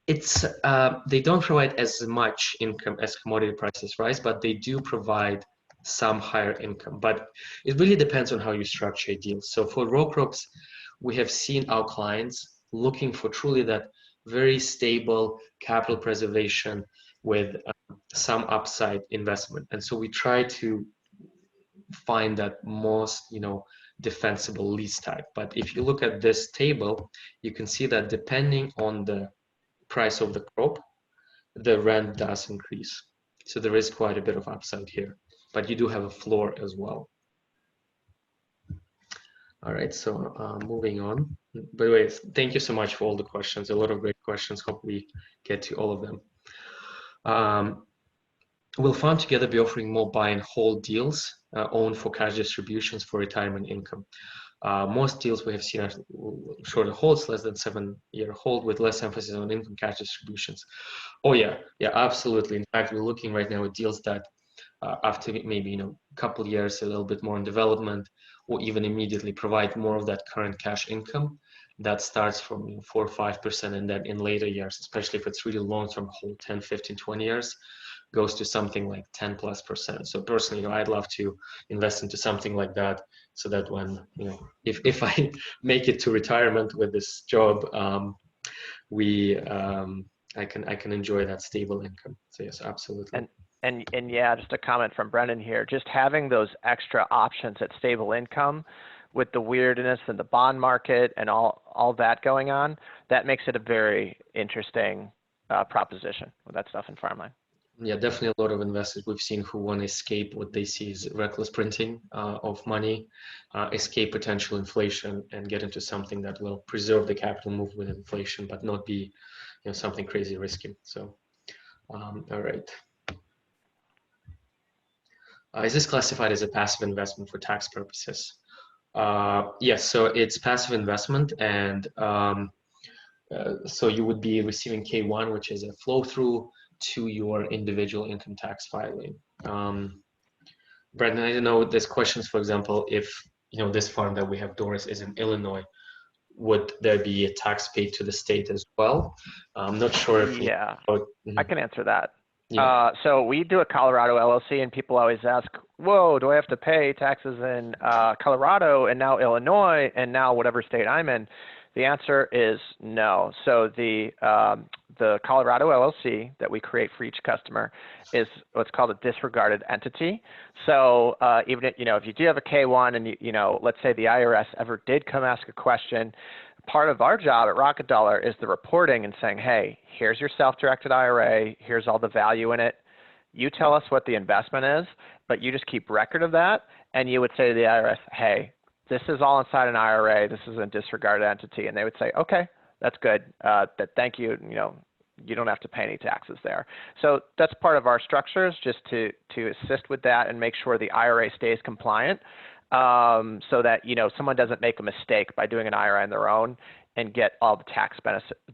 They don't provide as much income as commodity prices rise, but they do provide some higher income. But it really depends on how you structure a deal. So for row crops, we have seen our clients looking for truly that very stable capital preservation with some upside investment. And so we try to find that most defensible lease type. But if you look at this table, you can see that depending on the price of the crop, the rent does increase. So there is quite a bit of upside here, but you do have a floor as well. All right, so moving on. By the way, thank you so much for all the questions. A lot of great questions. Hope we get to all of them. Will FarmTogether be offering more buy and hold deals owned for cash distributions for retirement income? Most deals we have seen are shorter holds, less than 7-year hold, with less emphasis on income cash distributions. Oh yeah, absolutely. In fact, we're looking right now at deals that after maybe a couple years, a little bit more in development, or even immediately provide more of that current cash income that starts from 4 or 5%, and then in later years, especially if it's really long-term hold, 10, 15, 20 years, goes to something like 10+%. So personally, I'd love to invest into something like that, so that when if I make it to retirement with this job, I can enjoy that stable income. So yes, absolutely. And yeah, just a comment from Brendan here. Just having those extra options at stable income, with the weirdness in the bond market and all that going on, that makes it a very interesting proposition with that stuff in Farmland. Yeah, definitely a lot of investors we've seen who want to escape what they see as reckless printing of money, escape potential inflation, and get into something that will preserve the capital move with inflation, but not be something crazy risky. So, all right. Is this classified as a passive investment for tax purposes? Yes, so it's passive investment, and so you would be receiving K1, which is a flow through to your individual income tax filing. Brendan, I don't know, there's questions, for example, if this farm that we have, Doris, is in Illinois, would there be a tax paid to the state as well? I'm not sure if I can answer that. Yeah. So we do a Colorado LLC, and people always ask, whoa, do I have to pay taxes in Colorado and now Illinois and now whatever state I'm in? The answer is no. So the Colorado LLC that we create for each customer is what's called a disregarded entity. So even if you do have a K1 and let's say the IRS ever did come ask a question, part of our job at Rocket Dollar is the reporting and saying, hey, here's your self-directed IRA, here's all the value in it. You tell us what the investment is, but you just keep record of that, and you would say to the IRS, hey, this is all inside an IRA, this is a disregarded entity, and they would say, okay, that's good, thank you, you don't have to pay any taxes there. So that's part of our structures, just to assist with that and make sure the IRA stays compliant, so that someone doesn't make a mistake by doing an IRA on their own and get all the tax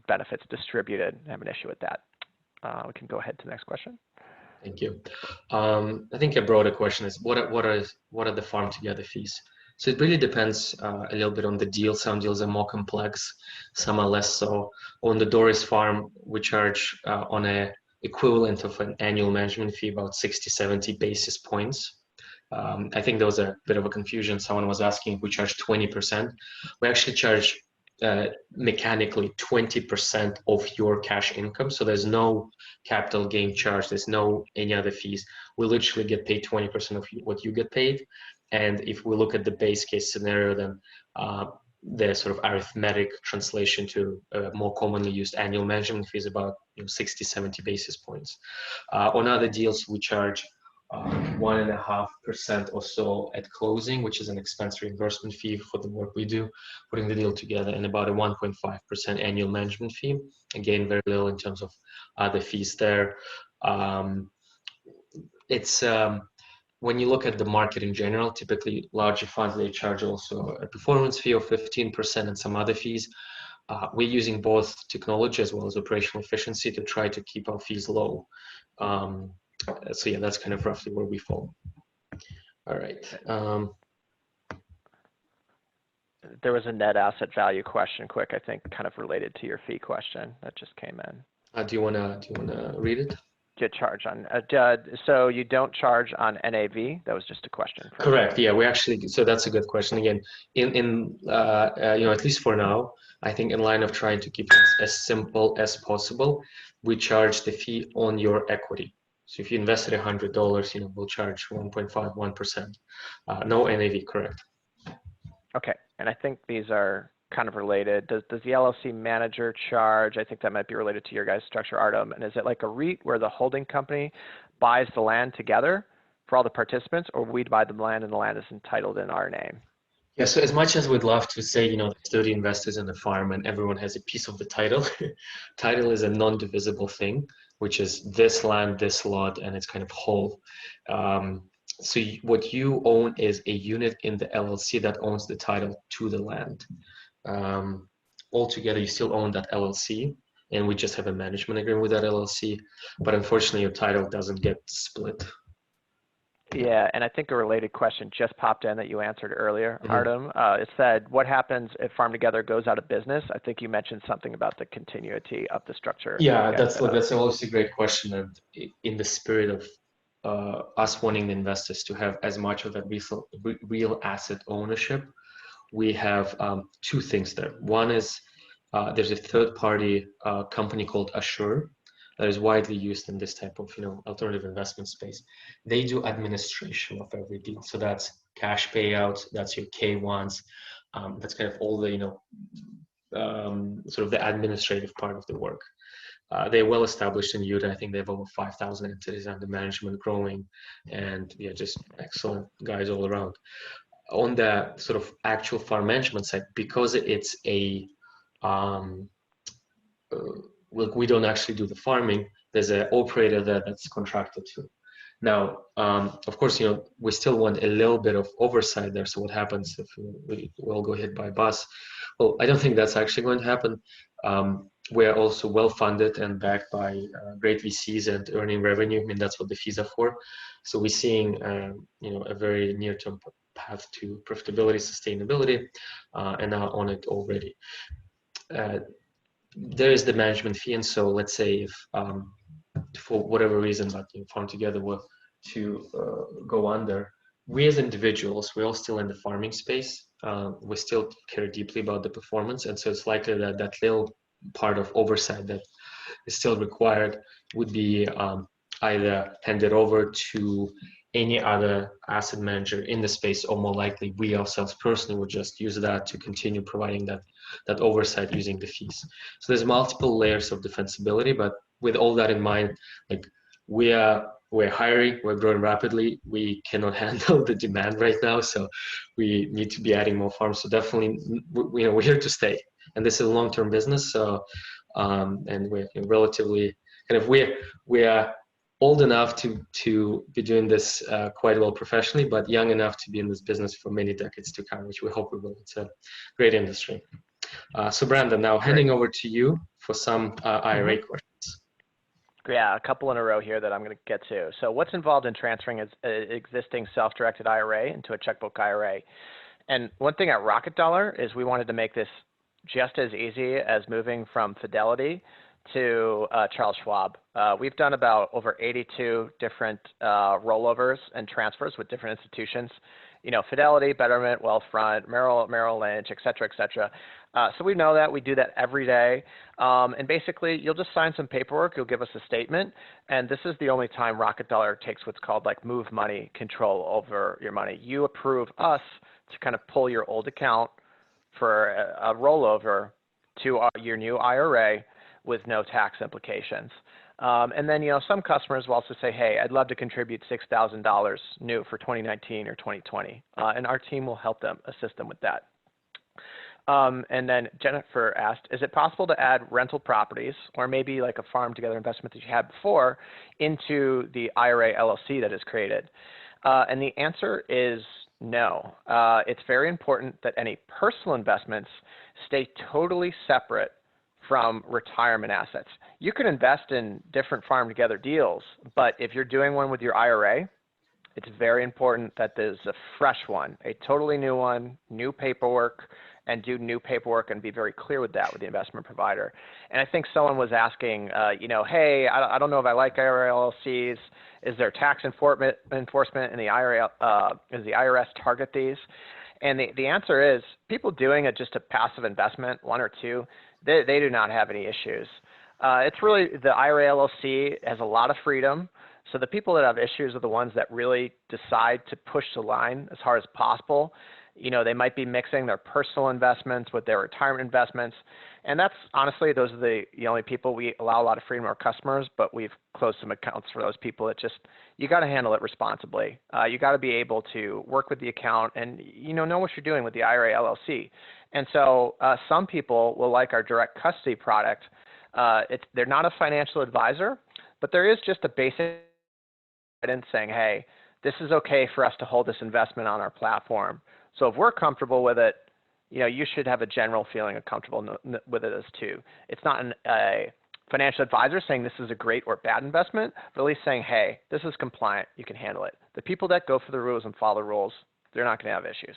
benefits distributed and have an issue with that. We can go ahead to the next question. Thank you. I think a broader question is, what are the FarmTogether fees? So it really depends a little bit on the deal. Some deals are more complex, some are less so. On the Doris farm, we charge on a equivalent of an annual management fee about 60-70 basis points. I think there was a bit of a confusion. Someone was asking if we charge 20%. We actually charge mechanically 20% of your cash income. So there's no capital gain charge. There's no any other fees. We literally get paid 20% of what you get paid. And if we look at the base case scenario, then the sort of arithmetic translation to more commonly used annual management fee is about 60-70 basis points. On other deals, we charge 1.5% or so at closing, which is an expense reimbursement fee for the work we do, putting the deal together, and about a 1.5% annual management fee. Again, very little in terms of other fees there. When you look at the market in general, typically larger funds, they charge also a performance fee of 15% and some other fees. We're using both technology as well as operational efficiency to try to keep our fees low. So yeah, that's kind of roughly where we fall. All right. There was a net asset value question, quick, I think, kind of related to your fee question that just came in. Do you wanna read it? Get charged on so you don't charge on NAV? That was just a question. Correct. Yeah, we actually. So that's a good question. Again, at least for now, I think in line of trying to keep it as simple as possible, we charge the fee on your equity. So if you invested $100, we'll charge 1.51%. No NAV, correct? Okay, and I think these are kind of related. Does the LLC manager charge? I think that might be related to your guys' structure, Artem. And is it like a REIT where the holding company buys the land together for all the participants, or we buy the land and the land is entitled in our name? Yeah, so as much as we'd love to say, there's 30 investors in the farm and everyone has a piece of the title, title is a non-divisible thing, which is this land, this lot, and it's kind of whole. So what you own is a unit in the LLC that owns the title to the land. Altogether, you still own that LLC, and we just have a management agreement with that LLC, but unfortunately, your title doesn't get split. Yeah, and I think a related question just popped in that you answered earlier, Mhm. Artem. It said, what happens if Farm Together goes out of business? I think you mentioned something about the continuity of the structure. Yeah, you guys that's set up. obviously a great question. And in the spirit of us wanting the investors to have as much of that real asset ownership, we have two things there. One is there's a third-party company called Assure that is widely used in this type of alternative investment space. They do administration of every deal, so that's cash payouts, that's your K1s, that's kind of all the sort of the administrative part of the work. They're well established in Utah. I think they have over 5,000 entities under management, growing, and just excellent guys all around. On the sort of actual farm management side, because it's a look, we don't actually do the farming. There's an operator there that's contracted to. Now, of course, we still want a little bit of oversight there. So what happens if we all go hit by a bus? Well, I don't think that's actually going to happen. We're also well funded and backed by great VCs and earning revenue. I mean, that's what the fees are for. So we're seeing, a very near-term path to profitability, sustainability, and are on it already. There is the management fee, and so let's say if for whatever reason, like Farm Together were to go under, we as individuals, we're all still in the farming space. We still care deeply about the performance, and so it's likely that that little part of oversight that is still required would be either handed over to any other asset manager in the space, or more likely we ourselves personally would just use that to continue providing that oversight using the fees. So there's multiple layers of defensibility, but with all that in mind, like we're hiring, we're growing rapidly, we cannot handle the demand right now, so we need to be adding more farms. So definitely, we're here to stay, and this is a long-term business. So and we're relatively kind of we are old enough to be doing this quite well professionally, but young enough to be in this business for many decades to come, which we hope we will. It's a great industry. So Brandon, now handing over to you for some IRA questions. Yeah, a couple in a row here that I'm going to get to. So what's involved in transferring an existing self-directed IRA into a checkbook IRA? And one thing at Rocket Dollar is we wanted to make this just as easy as moving from Fidelity to Charles Schwab. We've done about over 82 different rollovers and transfers with different institutions. Fidelity, Betterment, Wealthfront, Merrill Lynch, et cetera, et cetera. So we know that. We do that every day. And basically, you'll just sign some paperwork. You'll give us a statement. And this is the only time Rocket Dollar takes what's called like move money control over your money. You approve us to kind of pull your old account for a rollover to your new IRA with no tax implications. And then, some customers will also say, hey, I'd love to contribute $6,000 new for 2019 or 2020. And our team will help them, assist them with that. And then Jennifer asked, is it possible to add rental properties or maybe like a farm together investment that you had before into the IRA LLC that is created? And the answer is no. It's very important that any personal investments stay totally separate from retirement assets. You can invest in different farm together deals, but if you're doing one with your IRA, it's very important that there's a fresh one, a totally new one, new paperwork, and do new paperwork and be very clear with that with the investment provider. And I think someone was asking, hey, I don't know if I like IRA LLCs. Is there tax enforcement in the IRA? Does the IRS target these? And the answer is people doing just a passive investment, one or two, they do not have any issues. It's really the IRA LLC has a lot of freedom. So the people that have issues are the ones that really decide to push the line as hard as possible. They might be mixing their personal investments with their retirement investments. And that's honestly, those are the only people we allow a lot of freedom to our customers, but we've closed some accounts for those people. That just, you got to handle it responsibly. You got to be able to work with the account and, know what you're doing with the IRA LLC. And so some people will like our direct custody product. They're not a financial advisor, but there is just a basic guidance saying, hey, this is okay for us to hold this investment on our platform. So if we're comfortable with it, you should have a general feeling of comfortable with it as too. It's not a financial advisor saying this is a great or bad investment, but at least saying, hey, this is compliant, you can handle it. The people that go for the rules and follow the rules, they're not going to have issues.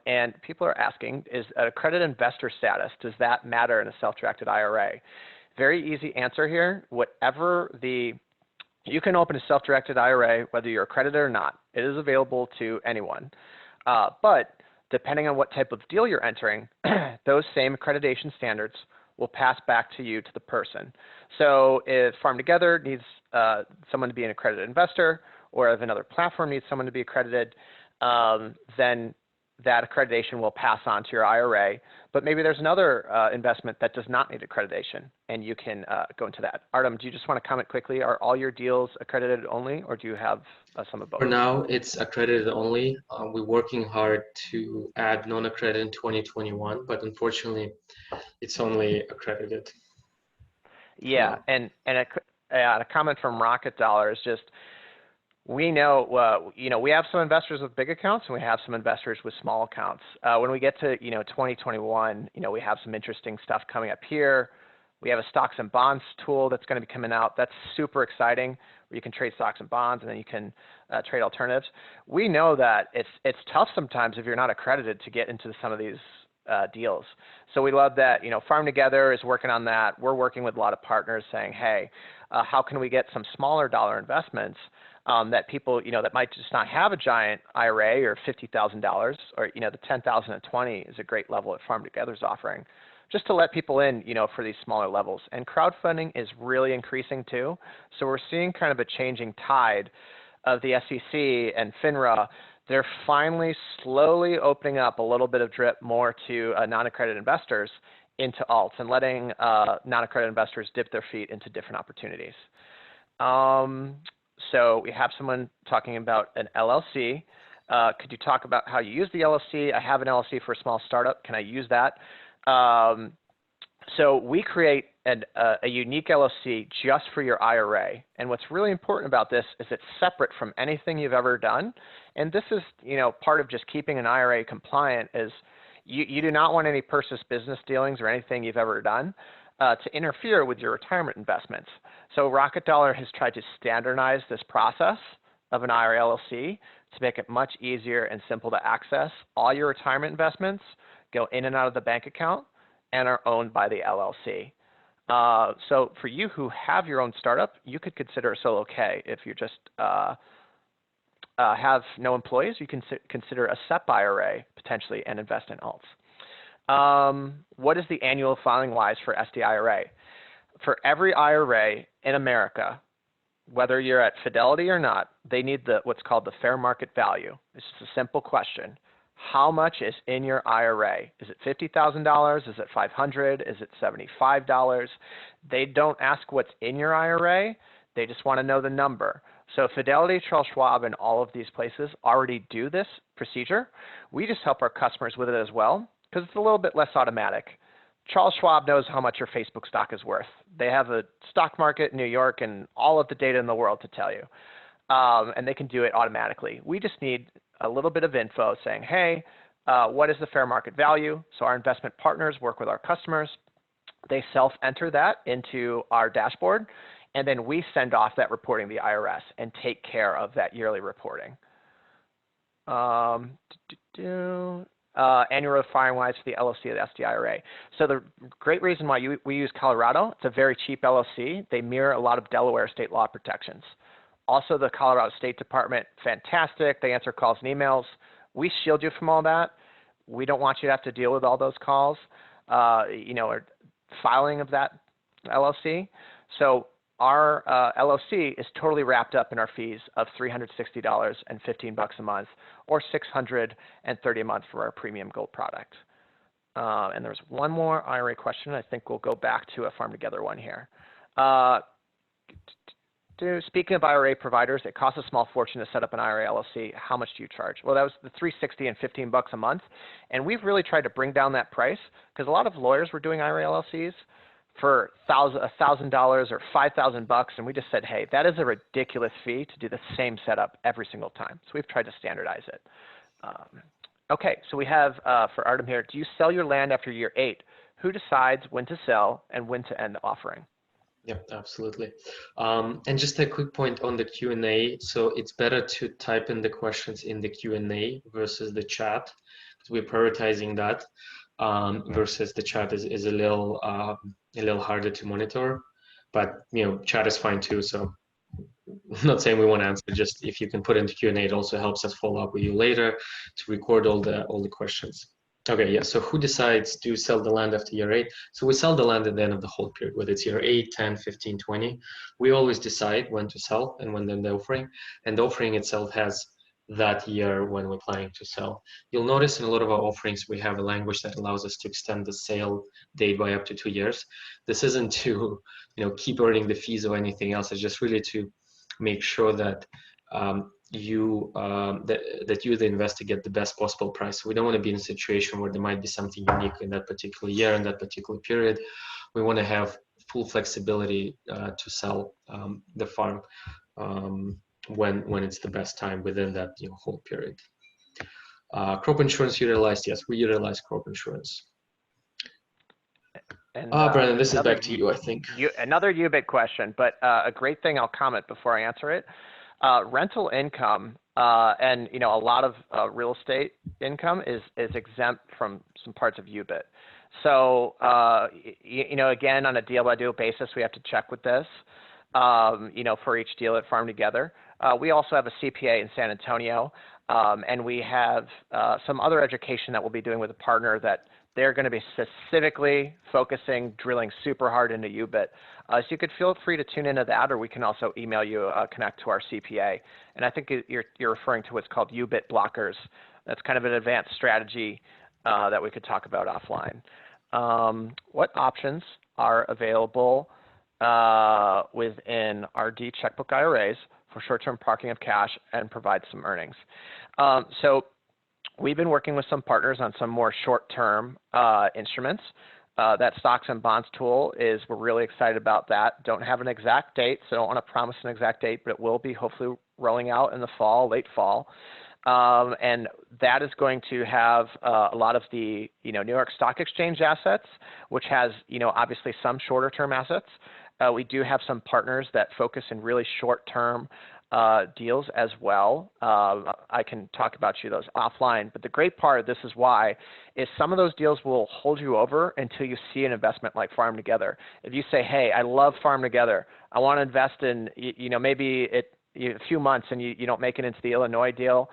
And people are asking, is a accredited investor status, does that matter in a self-directed IRA? Very easy answer here. You can open a self-directed IRA whether you're accredited or not. It is available to anyone. But depending on what type of deal you're entering, those same accreditation standards will pass back to you, to the person. So if FarmTogether needs someone to be an accredited investor, or if another platform needs someone to be accredited, then that accreditation will pass on to your IRA. But maybe there's another investment that does not need accreditation, and you can go into that. Artem, do you just want to comment quickly? Are all your deals accredited only, or do you have some of both? For now, it's accredited only. We're working hard to add non-accredited in 2021, but unfortunately, it's only accredited. Yeah, and a comment from Rocket Dollar is just, we know, we have some investors with big accounts and we have some investors with small accounts. When we get to, 2021, we have some interesting stuff coming up here. We have a stocks and bonds tool that's going to be coming out. That's super exciting, where you can trade stocks and bonds and then you can trade alternatives. We know that it's tough sometimes if you're not accredited to get into some of these deals. So we love that, FarmTogether is working on that. We're working with a lot of partners saying, hey, how can we get some smaller dollar investments that people, that might just not have a giant IRA or $50,000, or, the 10,000 and 20 is a great level that FarmTogether's offering, just to let people in, for these smaller levels. And crowdfunding is really increasing too. So we're seeing kind of a changing tide of the SEC and FINRA. They're finally slowly opening up a little bit of drip more to non-accredited investors into alts and letting non-accredited investors dip their feet into different opportunities. So we have someone talking about an LLC. Could you talk about how you use the LLC? I have an LLC for a small startup. Can I use that? So we create a unique LLC just for your IRA. And what's really important about this is it's separate from anything you've ever done. And this is, part of just keeping an IRA compliant is you do not want any purchase business dealings or anything you've ever done to interfere with your retirement investments. So Rocket Dollar has tried to standardize this process of an IRA LLC to make it much easier and simple to access. All your retirement investments go in and out of the bank account and are owned by the LLC. So for you who have your own startup, you could consider a solo K. If you just have no employees, you can consider a SEP IRA potentially and invest in alts. What is the annual filing wise for SDIRA? For every IRA in America, whether you're at Fidelity or not, they need what's called the fair market value. It's just a simple question. How much is in your IRA? Is it $50,000? Is it $500? Is it $75? They don't ask what's in your IRA. They just want to know the number. So Fidelity, Charles Schwab, and all of these places already do this procedure. We just help our customers with it as well because it's a little bit less automatic. Charles Schwab knows how much your Facebook stock is worth. They have a stock market in New York and all of the data in the world to tell you. And they can do it automatically. We just need a little bit of info saying, hey, what is the fair market value? So our investment partners work with our customers. They self-enter that into our dashboard, and then we send off that reporting to the IRS and take care of that yearly reporting. Annual filing wise for the LLC at SDIRA. So the great reason why we use Colorado, it's a very cheap LLC. They mirror a lot of Delaware state law protections. Also, the Colorado State Department, fantastic. They answer calls and emails. We shield you from all that. We don't want you to have to deal with all those calls, or filing of that LLC. So our LOC is totally wrapped up in our fees of $360 and 15 bucks a month, or $630 a month for our premium gold product. And there's one more IRA question. I think we'll go back to a Farm Together one here. Speaking of IRA providers, it costs a small fortune to set up an IRA LLC. How much do you charge? Well, that was the $360 and 15 bucks a month. And we've really tried to bring down that price because a lot of lawyers were doing IRA LLCs for $1,000 or 5,000 bucks. And we just said, hey, that is a ridiculous fee to do the same setup every single time. So we've tried to standardize it. Okay, so we have for Artem here, do you sell your land after year 8? Who decides when to sell and when to end the offering? Yep, absolutely. And just a quick point on the Q&A. So it's better to type in the questions in the Q&A versus the chat, because we're prioritizing that. Versus the chat is a little harder to monitor, but chat is fine too. So I'm not saying we want to answer, just if you can put into Q&A, it also helps us follow up with you later to record all the questions. Okay, yeah, so who decides to sell the land after year 8? So we sell the land at the end of the hold period, whether it's year 8, 10, 15, 20. We always decide when to sell and when then the offering. And the offering itself has that year when we're planning to sell. You'll notice in a lot of our offerings, we have a language that allows us to extend the sale date by up to 2 years. This isn't to keep earning the fees or anything else. It's just really to make sure that you, the investor, get the best possible price. We don't want to be in a situation where there might be something unique in that particular year, in that particular period. We want to have full flexibility to sell the farm when it's the best time within that hold period. Crop insurance utilized? Yes, we utilize crop insurance. And, Brandon, this is back to you, I think. Another UBIT question, but a great thing I'll comment before I answer it. Rental income and a lot of real estate income is exempt from some parts of UBIT. So again, on a deal by deal basis, we have to check with this. For each deal at Farm Together. We also have a CPA in San Antonio, and we have some other education that we'll be doing with a partner that they're going to be specifically focusing, drilling super hard into UBIT. So you could feel free to tune into that, or we can also email you, connect to our CPA. And I think you're referring to what's called UBIT blockers. That's kind of an advanced strategy that we could talk about offline. What options are available within RD checkbook IRAs for short-term parking of cash and provide some earnings? So we've been working with some partners on some more short-term instruments. That stocks and bonds tool we're really excited about that. Don't have an exact date, so don't want to promise an exact date, but it will be hopefully rolling out in the fall, late fall. And that is going to have a lot of the New York Stock Exchange assets, which has obviously some shorter term assets. We do have some partners that focus in really short term deals as well. I can talk about those offline, but the great part, this is why, is some of those deals will hold you over until you see an investment like Farm Together. If you say, hey, I love Farm Together, I want to invest in, maybe a few months and you don't make it into the Illinois deal,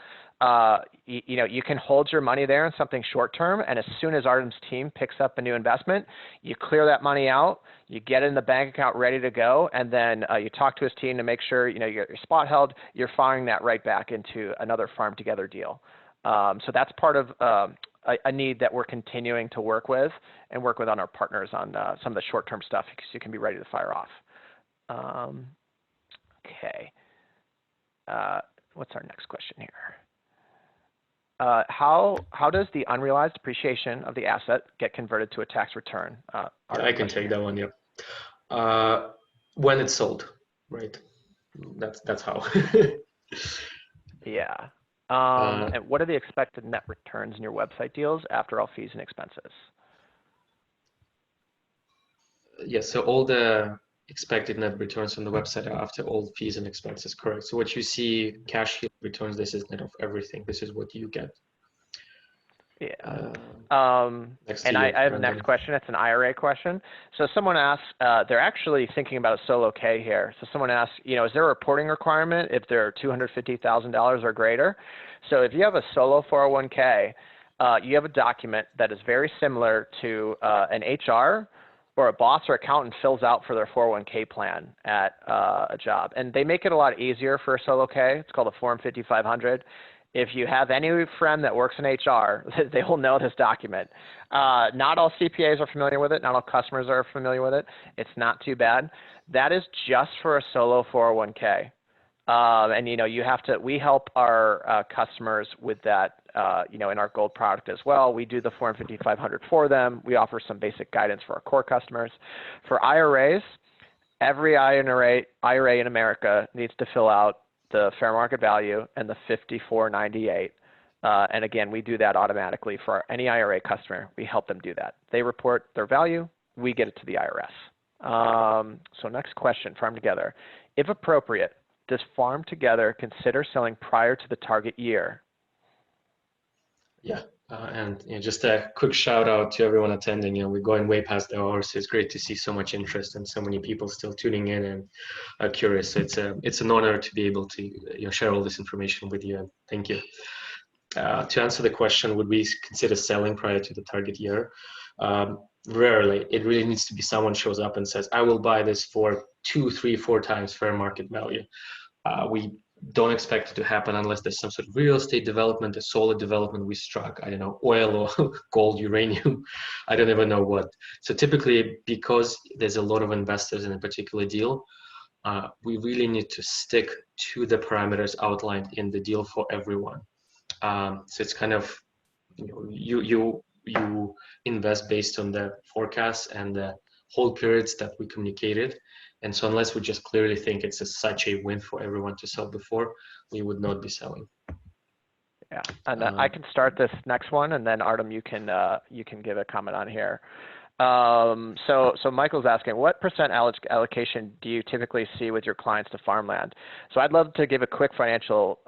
you can hold your money there in something short term, and as soon as Artem's team picks up a new investment, you clear that money out, you get it in the bank account ready to go, and then you talk to his team to make sure you get your spot held, you're firing that right back into another Farm Together deal. So that's part of a need that we're continuing to work with on our partners on some of the short-term stuff, because you can be ready to fire off. Okay. What's our next question here? How does the unrealized appreciation of the asset get converted to a tax return? I can take that one. Yep. When it's sold, right? That's how. Yeah. And what are the expected net returns in your website deals after all fees and expenses? Yes. So all the expected net returns on the website are after all fees and expenses, correct? So what you see, cash yield returns, this is net of everything. This is what you get. Yeah. And I have the next question. It's an IRA question. So someone asks, they're actually thinking about a solo K here. So someone asks, is there a reporting requirement if they're $250,000 or greater? So if you have a solo 401k, you have a document that is very similar to an HR or a boss or accountant fills out for their 401k plan at a job. And they make it a lot easier for a solo K. It's called a Form 5500. If you have any friend that works in HR, they will know this document. Not all CPAs are familiar with it. Not all customers are familiar with it. It's not too bad. That is just for a solo 401k. And you have to. We help our customers with that. In our Gold product as well. We do the Form 5500 for them. We offer some basic guidance for our core customers. For IRAs, every IRA in America needs to fill out the fair market value and the 5498. And again, we do that automatically for any IRA customer. We help them do that. They report their value. We get it to the IRS. So next question, Farm Together. If appropriate, does Farm Together consider selling prior to the target year? Yeah, and just a quick shout out to everyone attending. We're going way past the hour, so it's great to see so much interest and so many people still tuning in and are curious. So it's an honor to be able to share all this information with you, and thank you. To answer the question, would we consider selling prior to the target year? Rarely. It really needs to be someone shows up and says, I will buy this for 2, 3, 4 times fair market value. We don't expect it to happen unless there's some sort of real estate development, a solid development we struck, I don't know, oil or gold, uranium, I don't even know what. So typically, because there's a lot of investors in a particular deal, we really need to stick to the parameters outlined in the deal for everyone. So it's kind of, you invest based on the forecasts and the hold periods that we communicated. And so unless we just clearly think it's such a win for everyone to sell before, we would not be selling. Yeah, and I can start this next one, and then Artem, you can give a comment on here. So Michael's asking, what percent allocation do you typically see with your clients to farmland? So I'd love to give a quick financial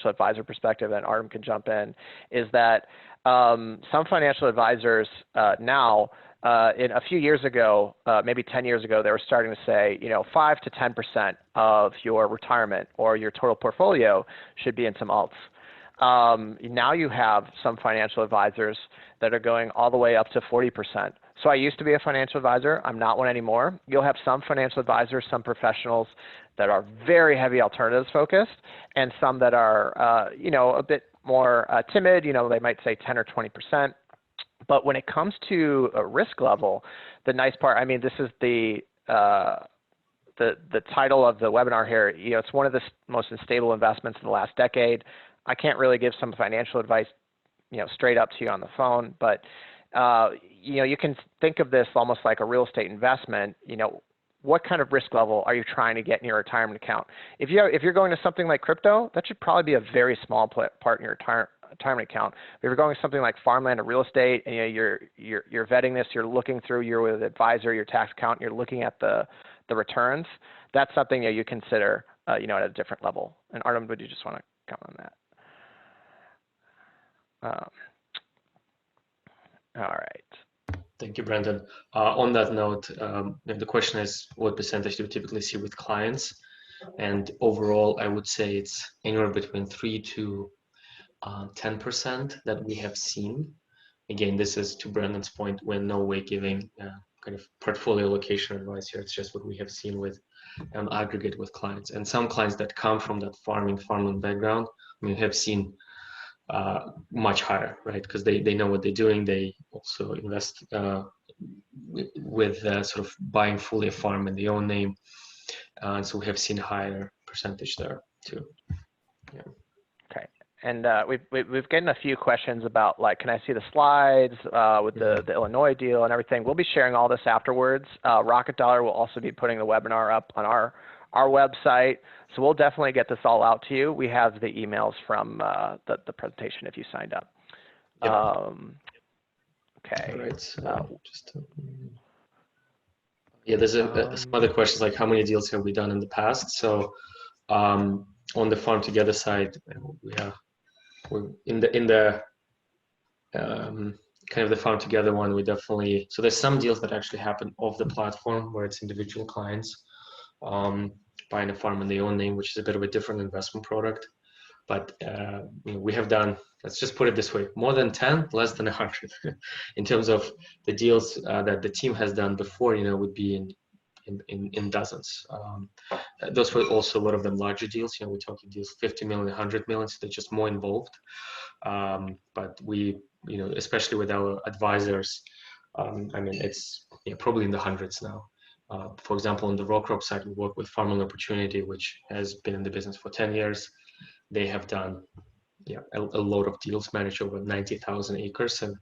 advisor perspective, and Artem can jump in. Is that some financial advisors now, in a few years ago, maybe 10 years ago, they were starting to say, 5 to 10% of your retirement or your total portfolio should be in some alts. Now you have some financial advisors that are going all the way up to 40%. So I used to be a financial advisor. I'm not one anymore. You'll have some financial advisors, some professionals that are very heavy alternatives focused, and some that are, a bit more timid. They might say 10 or 20%. But when it comes to a risk level, the nice part, this is the title of the webinar here. It's one of the most unstable investments in the last decade. I can't really give some financial advice, straight up to you on the phone, but you can think of this almost like a real estate investment. What kind of risk level are you trying to get in your retirement account? If you're going to something like crypto, that should probably be a very small part in your retirement account. If you're going to something like farmland or real estate, and you're vetting this, you're looking through, you're with an advisor, your tax account, you're looking at the returns. That's something you consider, at a different level. And Artem, would you just want to comment on that? All right. Thank you, Brandon. On that note, the question is, what percentage do you typically see with clients? And overall, I would say it's anywhere between 3 to 10% that we have seen. Again, this is, to Brandon's point, we're in no way giving kind of portfolio allocation advice here. It's just what we have seen with aggregate with clients. And some clients that come from that farmland background, have seen much higher, right? Because they know what they're doing. They also invest with sort of buying fully a farm in their own name. And so we have seen higher percentage there too. Yeah. Okay. And we've gotten a few questions about, like, can I see the slides with the Illinois deal and everything? We'll be sharing all this afterwards. Rocket Dollar will also be putting the webinar up on our website. So we'll definitely get this all out to you. We have the emails from the presentation if you signed up. Yep. Okay. All right. So there's some other questions like how many deals have we done in the past? So on the Farm Together side, we're in the kind of the Farm Together one. We definitely, so there's some deals that actually happen off the platform where it's individual clients buying a farm in their own name, which is a bit of a different investment product. but we have done, let's just put it this way, more than 10, less than 100 in terms of the deals that the team has done before, would be in dozens. Those were also a lot of them larger deals. We're talking deals 50 million, 100 million, so they're just more involved. But we, especially with our advisors, it's probably in the hundreds now. For example, on the row crop side, we work with Farmland Opportunity, which has been in the business for 10 years. They have done a lot of deals, managed over 90,000 acres and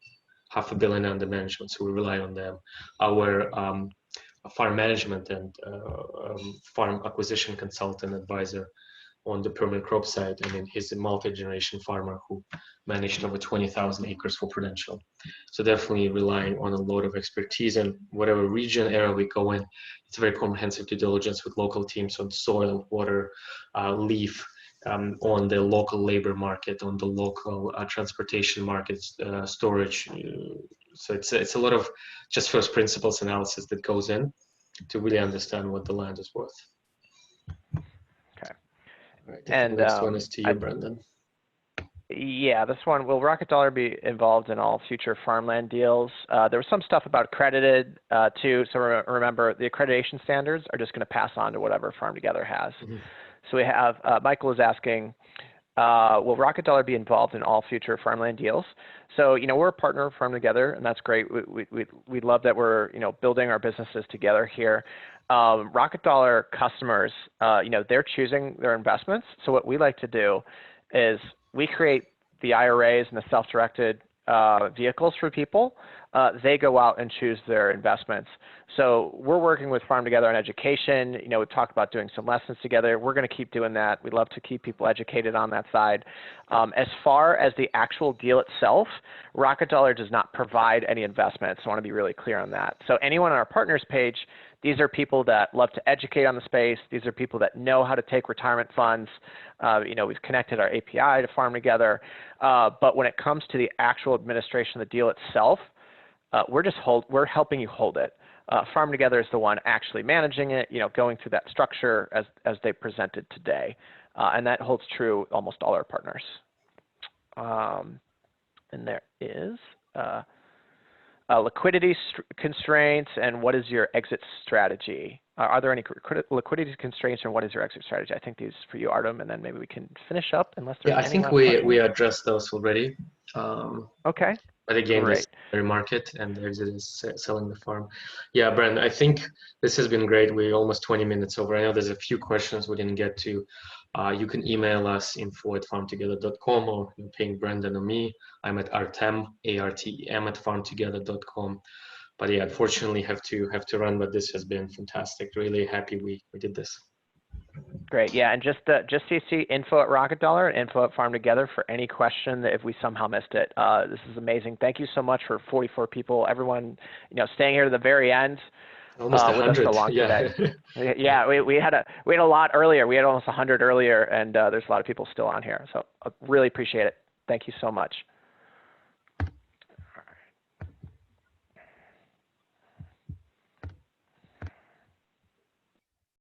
$500 million under management. So we rely on them. Our farm management and farm acquisition consultant advisor on the permanent crop side, he's a multi-generation farmer who managed over 20,000 acres for Prudential. So definitely relying on a lot of expertise, and whatever region area we go in, it's very comprehensive due diligence with local teams on soil, water, leaf, on the local labor market, on the local transportation markets, storage. So it's a lot of just first principles analysis that goes in to really understand what the land is worth. Okay. All right, and the next one is to you, Brendan. Yeah, this one, will Rocket Dollar be involved in all future farmland deals? There was some stuff about accredited too, so remember the accreditation standards are just going to pass on to whatever Farm Together has. Mm-hmm. So we have, Michael is asking, will Rocket Dollar be involved in all future farmland deals? So, we're a partner of Farm Together, and that's great. We love that we're, building our businesses together here. Rocket Dollar customers, they're choosing their investments. So what we like to do is we create the IRAs and the self-directed vehicles for people. They go out and choose their investments. So we're working with Farm Together on education. We've talked about doing some lessons together. We're going to keep doing that. We love to keep people educated on that side. As far as the actual deal itself, Rocket Dollar does not provide any investments. I want to be really clear on that. So anyone on our partners page, these are people that love to educate on the space. These are people that know how to take retirement funds. We've connected our API to Farm Together. But when it comes to the actual administration of the deal itself, we're helping you hold it. Farm Together is the one actually managing it, going through that structure as they presented today. And that holds true with almost all our partners. And there is liquidity constraints and what is your exit strategy? Are there any liquidity constraints and what is your exit strategy? I think these are for you, Artem, and then maybe we can finish up unless there's any. I think we addressed those already. Okay. But again, this is market and the exit is selling the farm. Yeah, Brent, I think this has been great. We're almost 20 minutes over. I know there's a few questions we didn't get to. You can email us info@farmtogether.com or ping Brendan or me. I'm at Artem, ARTEM @farmtogether.com. But yeah, unfortunately have to run, but this has been fantastic. Really happy we did this. Great. Yeah, and just CC info@Rocket Dollar and info@FarmTogether for any question that if we somehow missed it. This is amazing. Thank you so much for 44 people. Everyone, staying here to the very end. Almost 100. With us so long today. Yeah, we had a lot earlier. We had almost 100 earlier, and there's a lot of people still on here. So I really appreciate it. Thank you so much.